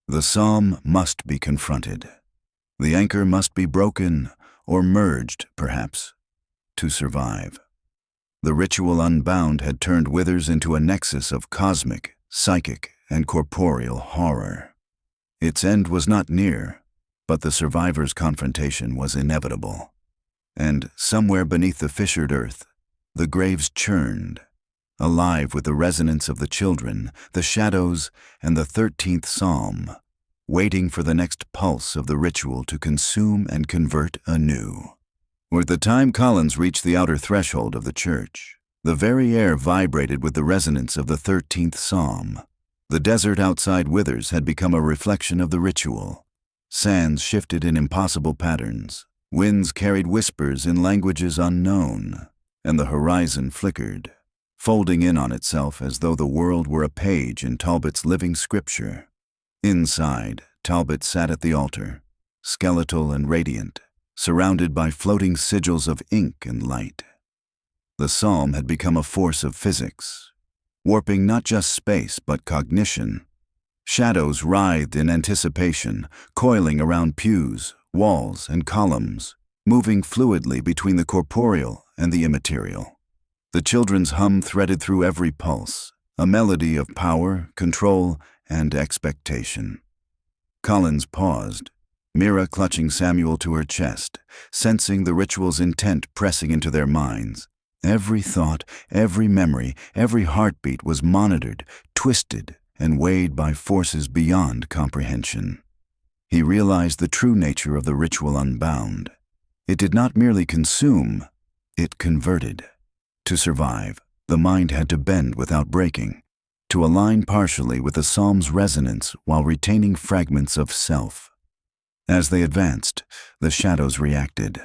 The psalm must be confronted. The anchor must be broken, or merged, perhaps, to survive. The ritual unbound had turned Withers into a nexus of cosmic, psychic, and corporeal horror. Its end was not near, but the survivors' confrontation was inevitable. And somewhere beneath the fissured earth, the graves churned, alive with the resonance of the children, the shadows, and the 13th psalm, waiting for the next pulse of the ritual to consume and convert anew. With the time Collins reached the outer threshold of the church, the very air vibrated with the resonance of the 13th psalm. The desert outside Withers had become a reflection of the ritual. Sands shifted in impossible patterns, winds carried whispers in languages unknown, and the horizon flickered, folding in on itself as though the world were a page in Talbot's living scripture. Inside, Talbot sat at the altar, skeletal and radiant, surrounded by floating sigils of ink and light. The psalm had become a force of physics, warping not just space but cognition. Shadows writhed in anticipation, coiling around pews, walls, and columns, moving fluidly between the corporeal and the immaterial. The children's hum threaded through every pulse, a melody of power, control, and expectation. Collins paused, Mira clutching Samuel to her chest, sensing the ritual's intent pressing into their minds. Every thought, every memory, every heartbeat was monitored, twisted, and weighed by forces beyond comprehension. He realized the true nature of the ritual unbound. It did not merely consume, it converted. To survive, the mind had to bend without breaking, to align partially with the psalm's resonance while retaining fragments of self. As they advanced, the shadows reacted.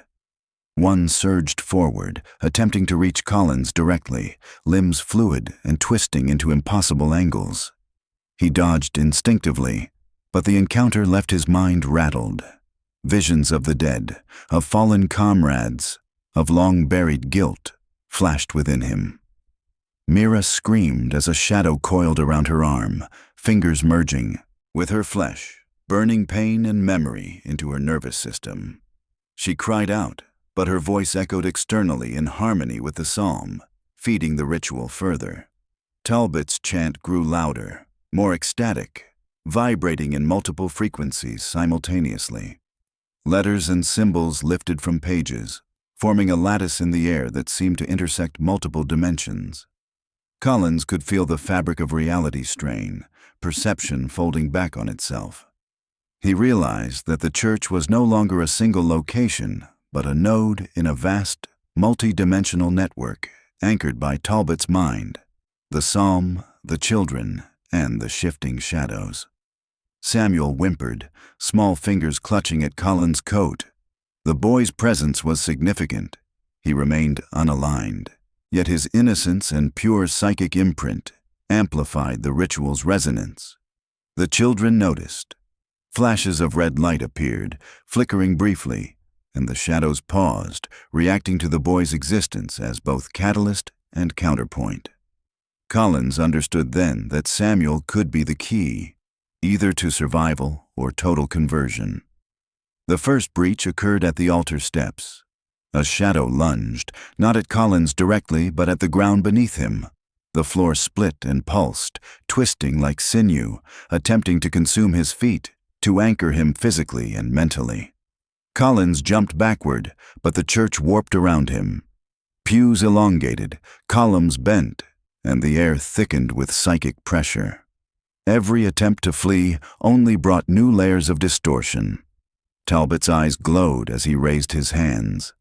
One surged forward, attempting to reach Collins directly, limbs fluid and twisting into impossible angles. He dodged instinctively, but the encounter left his mind rattled. Visions of the dead, of fallen comrades, of long-buried guilt, flashed within him. Mira screamed as a shadow coiled around her arm, fingers merging, with her flesh, burning pain and memory into her nervous system. She cried out, but her voice echoed externally in harmony with the psalm, feeding the ritual further. Talbot's chant grew louder, more ecstatic, vibrating in multiple frequencies simultaneously. Letters and symbols lifted from pages, forming a lattice in the air that seemed to intersect multiple dimensions. Collins could feel the fabric of reality strain, perception folding back on itself. He realized that the church was no longer a single location, but a node in a vast, multi-dimensional network anchored by Talbot's mind, the psalm, the children, and the shifting shadows. Samuel whimpered, small fingers clutching at Collins' coat. The boy's presence was significant. He remained unaligned, yet his innocence and pure psychic imprint amplified the ritual's resonance. The children noticed. Flashes of red light appeared, flickering briefly, and the shadows paused, reacting to the boy's existence as both catalyst and counterpoint. Collins understood then that Samuel could be the key, either to survival or total conversion. The first breach occurred at the altar steps. A shadow lunged, not at Collins directly, but at the ground beneath him. The floor split and pulsed, twisting like sinew, attempting to consume his feet, to anchor him physically and mentally. Collins jumped backward, but the church warped around him. Pews elongated, columns bent, and the air thickened with psychic pressure. Every attempt to flee only brought new layers of distortion. Talbot's eyes glowed as he raised his hands.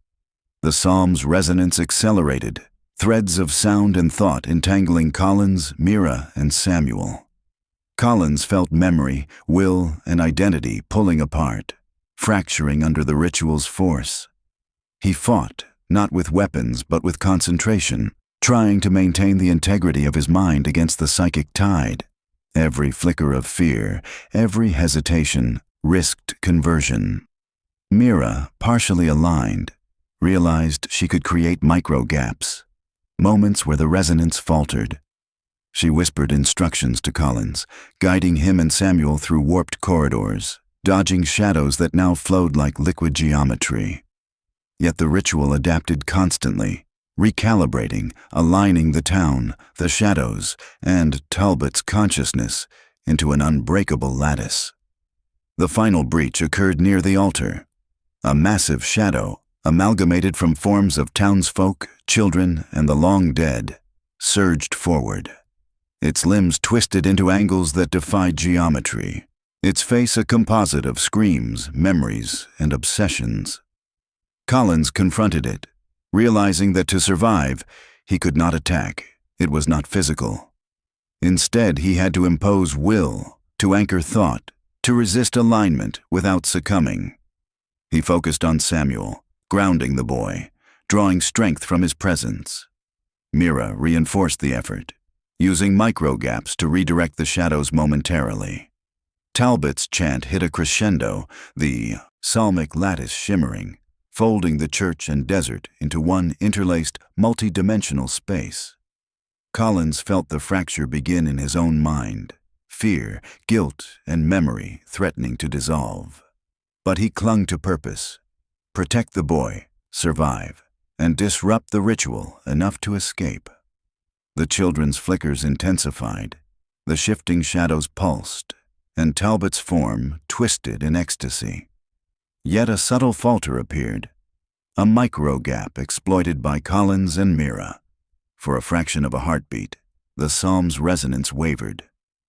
The psalm's resonance accelerated, threads of sound and thought entangling Collins, Mira, and Samuel. Collins felt memory, will, and identity pulling apart, fracturing under the ritual's force. He fought, not with weapons but with concentration, trying to maintain the integrity of his mind against the psychic tide. Every flicker of fear, every hesitation, risked conversion. Mira, partially aligned, realized she could create micro-gaps, moments where the resonance faltered. She whispered instructions to Collins, guiding him and Samuel through warped corridors, dodging shadows that now flowed like liquid geometry. Yet the ritual adapted constantly, recalibrating, aligning the town, the shadows, and Talbot's consciousness into an unbreakable lattice. The final breach occurred near the altar. A massive shadow, amalgamated from forms of townsfolk, children, and the long dead, surged forward. Its limbs twisted into angles that defied geometry, its face a composite of screams, memories, and obsessions. Collins confronted it, realizing that to survive, he could not attack. It was not physical. Instead, he had to impose will, to anchor thought, to resist alignment without succumbing. He focused on Samuel, grounding the boy, drawing strength from his presence. Mira reinforced the effort, using micro-gaps to redirect the shadows momentarily. Talbot's chant hit a crescendo, the psalmic lattice shimmering, folding the church and desert into one interlaced, multi-dimensional space. Collins felt the fracture begin in his own mind, fear, guilt, and memory threatening to dissolve. But he clung to purpose: protect the boy, survive, and disrupt the ritual enough to escape. The children's flickers intensified, the shifting shadows pulsed, and Talbot's form twisted in ecstasy. Yet a subtle falter appeared, a micro-gap exploited by Collins and Mira. For a fraction of a heartbeat, the psalm's resonance wavered,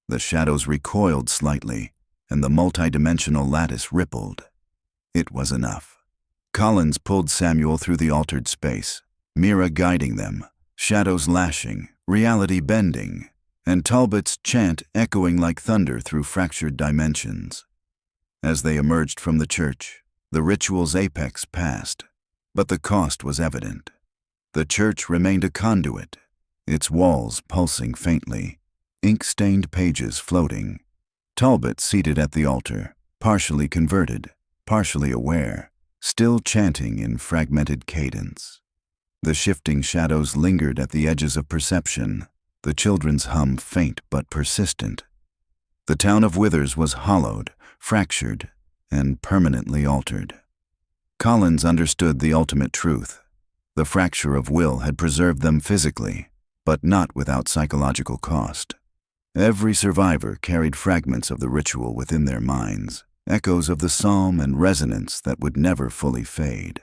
the shadows recoiled slightly, and the multidimensional lattice rippled. It was enough. Collins pulled Samuel through the altered space, Mira guiding them, shadows lashing, reality bending, and Talbot's chant echoing like thunder through fractured dimensions. As they emerged from the church, the ritual's apex passed, but the cost was evident. The church remained a conduit, its walls pulsing faintly, ink-stained pages floating. Talbot seated at the altar, partially converted, partially aware, still chanting in fragmented cadence. The shifting shadows lingered at the edges of perception, the children's hum faint but persistent. The town of Withers was hollowed, fractured, and permanently altered. Collins understood the ultimate truth. The fracture of will had preserved them physically, but not without psychological cost. Every survivor carried fragments of the ritual within their minds, echoes of the psalm and resonance that would never fully fade.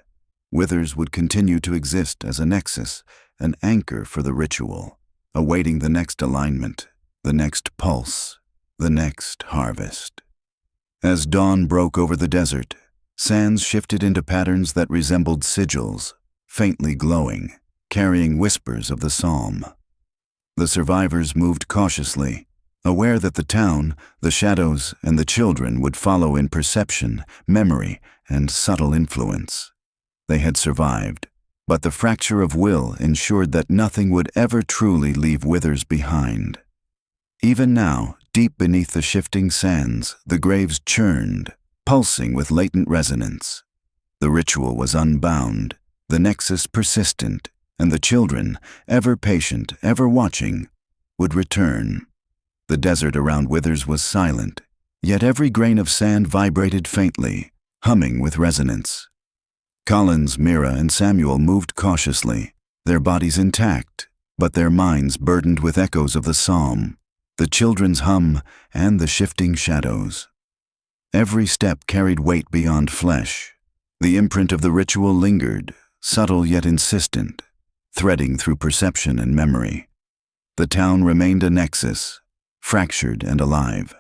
Withers would continue to exist as a nexus, an anchor for the ritual, awaiting the next alignment, the next pulse, the next harvest. As dawn broke over the desert, sands shifted into patterns that resembled sigils, faintly glowing, carrying whispers of the psalm. The survivors moved cautiously, aware that the town, the shadows, and the children would follow in perception, memory, and subtle influence. They had survived, but the fracture of will ensured that nothing would ever truly leave Withers behind. Even now, deep beneath the shifting sands, the graves churned, pulsing with latent resonance. The ritual was unbound, the nexus persistent, and the children, ever patient, ever watching, would return. The desert around Withers was silent, yet every grain of sand vibrated faintly, humming with resonance. Collins, Mira, and Samuel moved cautiously, their bodies intact, but their minds burdened with echoes of the psalm, the children's hum, and the shifting shadows. Every step carried weight beyond flesh. The imprint of the ritual lingered, subtle yet insistent, threading through perception and memory. The town remained a nexus, fractured and alive.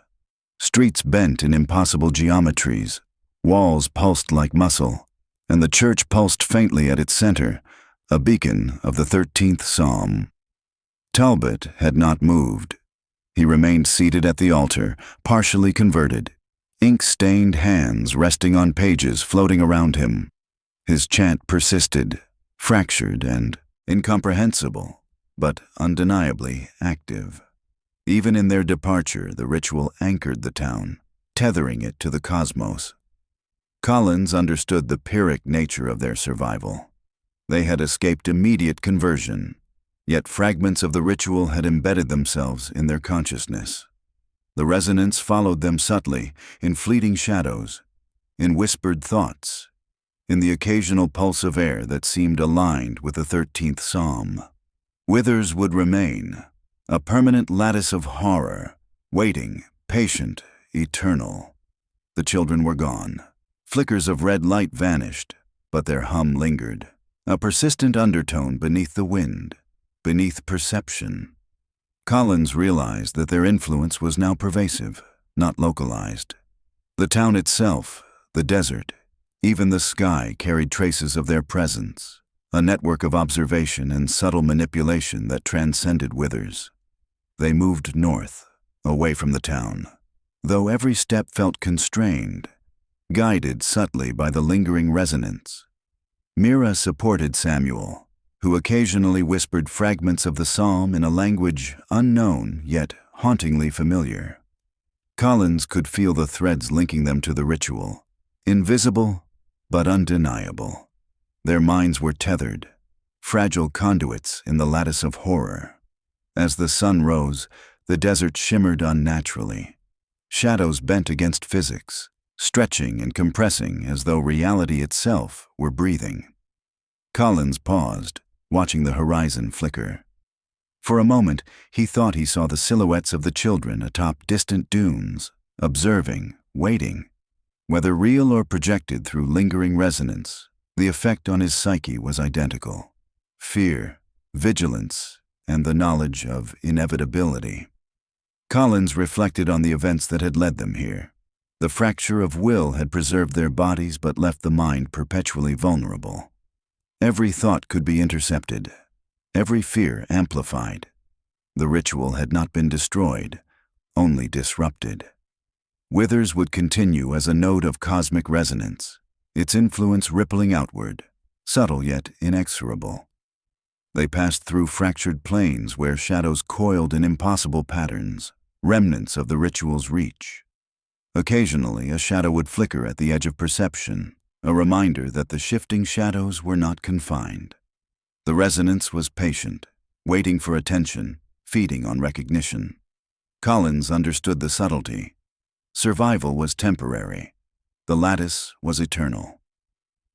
Streets bent in impossible geometries, walls pulsed like muscle, and the church pulsed faintly at its center, a beacon of the 13th Psalm. Talbot had not moved. He remained seated at the altar, partially converted, ink-stained hands resting on pages floating around him. His chant persisted, fractured and incomprehensible, but undeniably active. Even in their departure, the ritual anchored the town, tethering it to the cosmos. Collins understood the Pyrrhic nature of their survival. They had escaped immediate conversion, yet fragments of the ritual had embedded themselves in their consciousness. The resonance followed them subtly, in fleeting shadows, in whispered thoughts, in the occasional pulse of air that seemed aligned with the 13th Psalm. Withers would remain, a permanent lattice of horror, waiting, patient, eternal. The children were gone. Flickers of red light vanished, but their hum lingered, a persistent undertone beneath the wind, beneath perception. Collins realized that their influence was now pervasive, not localized. The town itself, the desert, even the sky carried traces of their presence, a network of observation and subtle manipulation that transcended Withers. They moved north, away from the town, though every step felt constrained, guided subtly by the lingering resonance. Mira supported Samuel, who occasionally whispered fragments of the psalm in a language unknown yet hauntingly familiar. Collins could feel the threads linking them to the ritual, invisible but undeniable. Their minds were tethered, fragile conduits in the lattice of horror. As the sun rose, the desert shimmered unnaturally. Shadows bent against physics, stretching and compressing as though reality itself were breathing. Collins paused, watching the horizon flicker. For a moment, he thought he saw the silhouettes of the children atop distant dunes, observing, waiting. Whether real or projected through lingering resonance, the effect on his psyche was identical. Fear, vigilance, and the knowledge of inevitability. Collins reflected on the events that had led them here. The fracture of will had preserved their bodies but left the mind perpetually vulnerable. Every thought could be intercepted, every fear amplified. The ritual had not been destroyed, only disrupted. Withers would continue as a node of cosmic resonance, its influence rippling outward, subtle yet inexorable. They passed through fractured plains where shadows coiled in impossible patterns, remnants of the ritual's reach. Occasionally, a shadow would flicker at the edge of perception, a reminder that the shifting shadows were not confined. The resonance was patient, waiting for attention, feeding on recognition. Collins understood the subtlety. Survival was temporary. The lattice was eternal.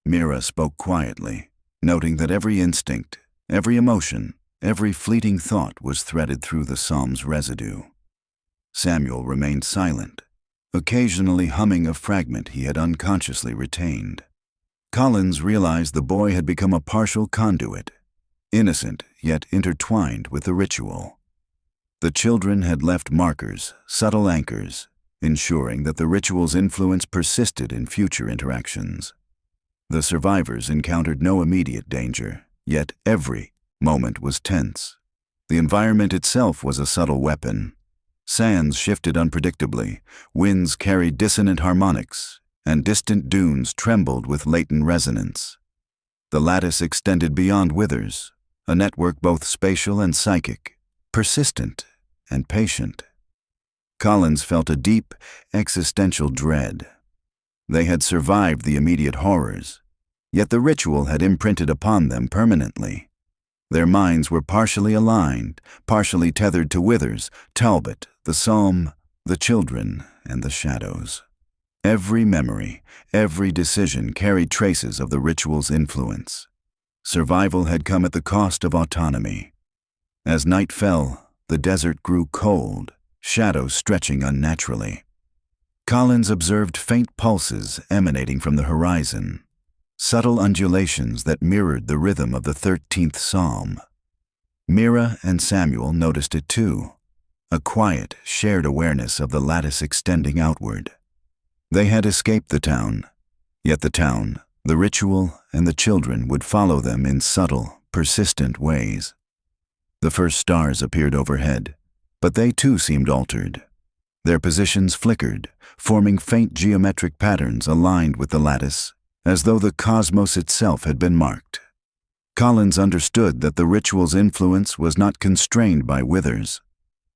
Mira spoke quietly, noting that every instinct, every emotion, every fleeting thought was threaded through the psalm's residue. Samuel remained silent, occasionally humming a fragment he had unconsciously retained. Collins realized the boy had become a partial conduit, innocent yet intertwined with the ritual. The children had left markers, subtle anchors, ensuring that the ritual's influence persisted in future interactions. The survivors encountered no immediate danger, yet every moment was tense. The environment itself was a subtle weapon. Sands shifted unpredictably, winds carried dissonant harmonics, and distant dunes trembled with latent resonance. The lattice extended beyond Withers, a network both spatial and psychic, persistent and patient. Collins felt a deep, existential dread. They had survived the immediate horrors, yet the ritual had imprinted upon them permanently. Their minds were partially aligned, partially tethered to Withers, Talbot, the psalm, the children, and the shadows. Every memory, every decision carried traces of the ritual's influence. Survival had come at the cost of autonomy. As night fell, the desert grew cold, shadows stretching unnaturally. Collins observed faint pulses emanating from the horizon, subtle undulations that mirrored the rhythm of the 13th Psalm. Mira and Samuel noticed it too, a quiet, shared awareness of the lattice extending outward. They had escaped the town, yet the town, the ritual, and the children would follow them in subtle, persistent ways. The first stars appeared overhead, But they too seemed altered. Their positions flickered, forming faint geometric patterns aligned with the lattice, as though the cosmos itself had been marked. Collins understood that the ritual's influence was not constrained by withers.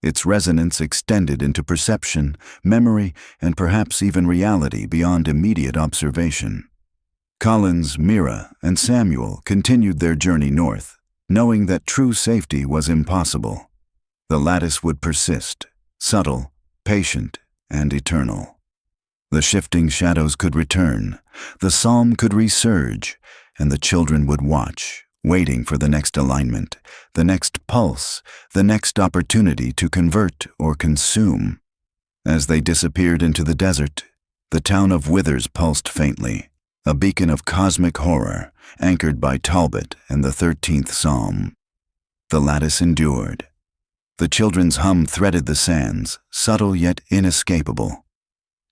Its resonance extended into perception, memory, and perhaps even reality beyond immediate observation. Collins, Mira, and Samuel continued their journey north, knowing that true safety was impossible. The lattice would persist, subtle, patient, and eternal. The shifting shadows could return, the psalm could resurge, and the children would watch, waiting for the next alignment, the next pulse, the next opportunity to convert or consume. As they disappeared into the desert, the town of Withers pulsed faintly, a beacon of cosmic horror, anchored by Talbot and the 13th Psalm. The lattice endured. The children's hum threaded the sands, subtle yet inescapable.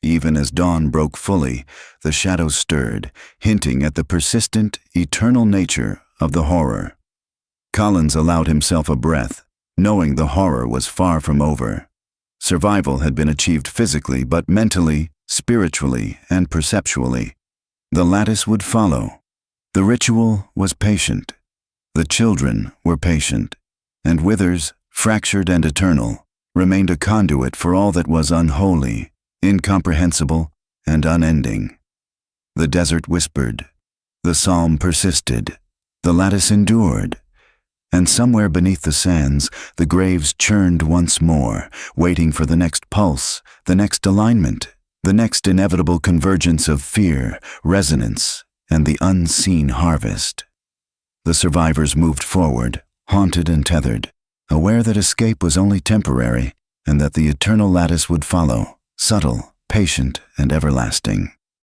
Even as dawn broke fully, the shadows stirred, hinting at the persistent, eternal nature of the horror. Collins allowed himself a breath, knowing the horror was far from over. Survival had been achieved physically, but mentally, spiritually, and perceptually. The lattice would follow. The ritual was patient. The children were patient. And Withers, fractured and eternal, remained a conduit for all that was unholy, incomprehensible, and unending. The desert whispered. The psalm persisted. The lattice endured. And somewhere beneath the sands, the graves churned once more, waiting for the next pulse, the next alignment, the next inevitable convergence of fear, resonance, and the unseen harvest. The survivors moved forward, haunted and tethered, aware that escape was only temporary and that the eternal lattice would follow, subtle, patient, and everlasting.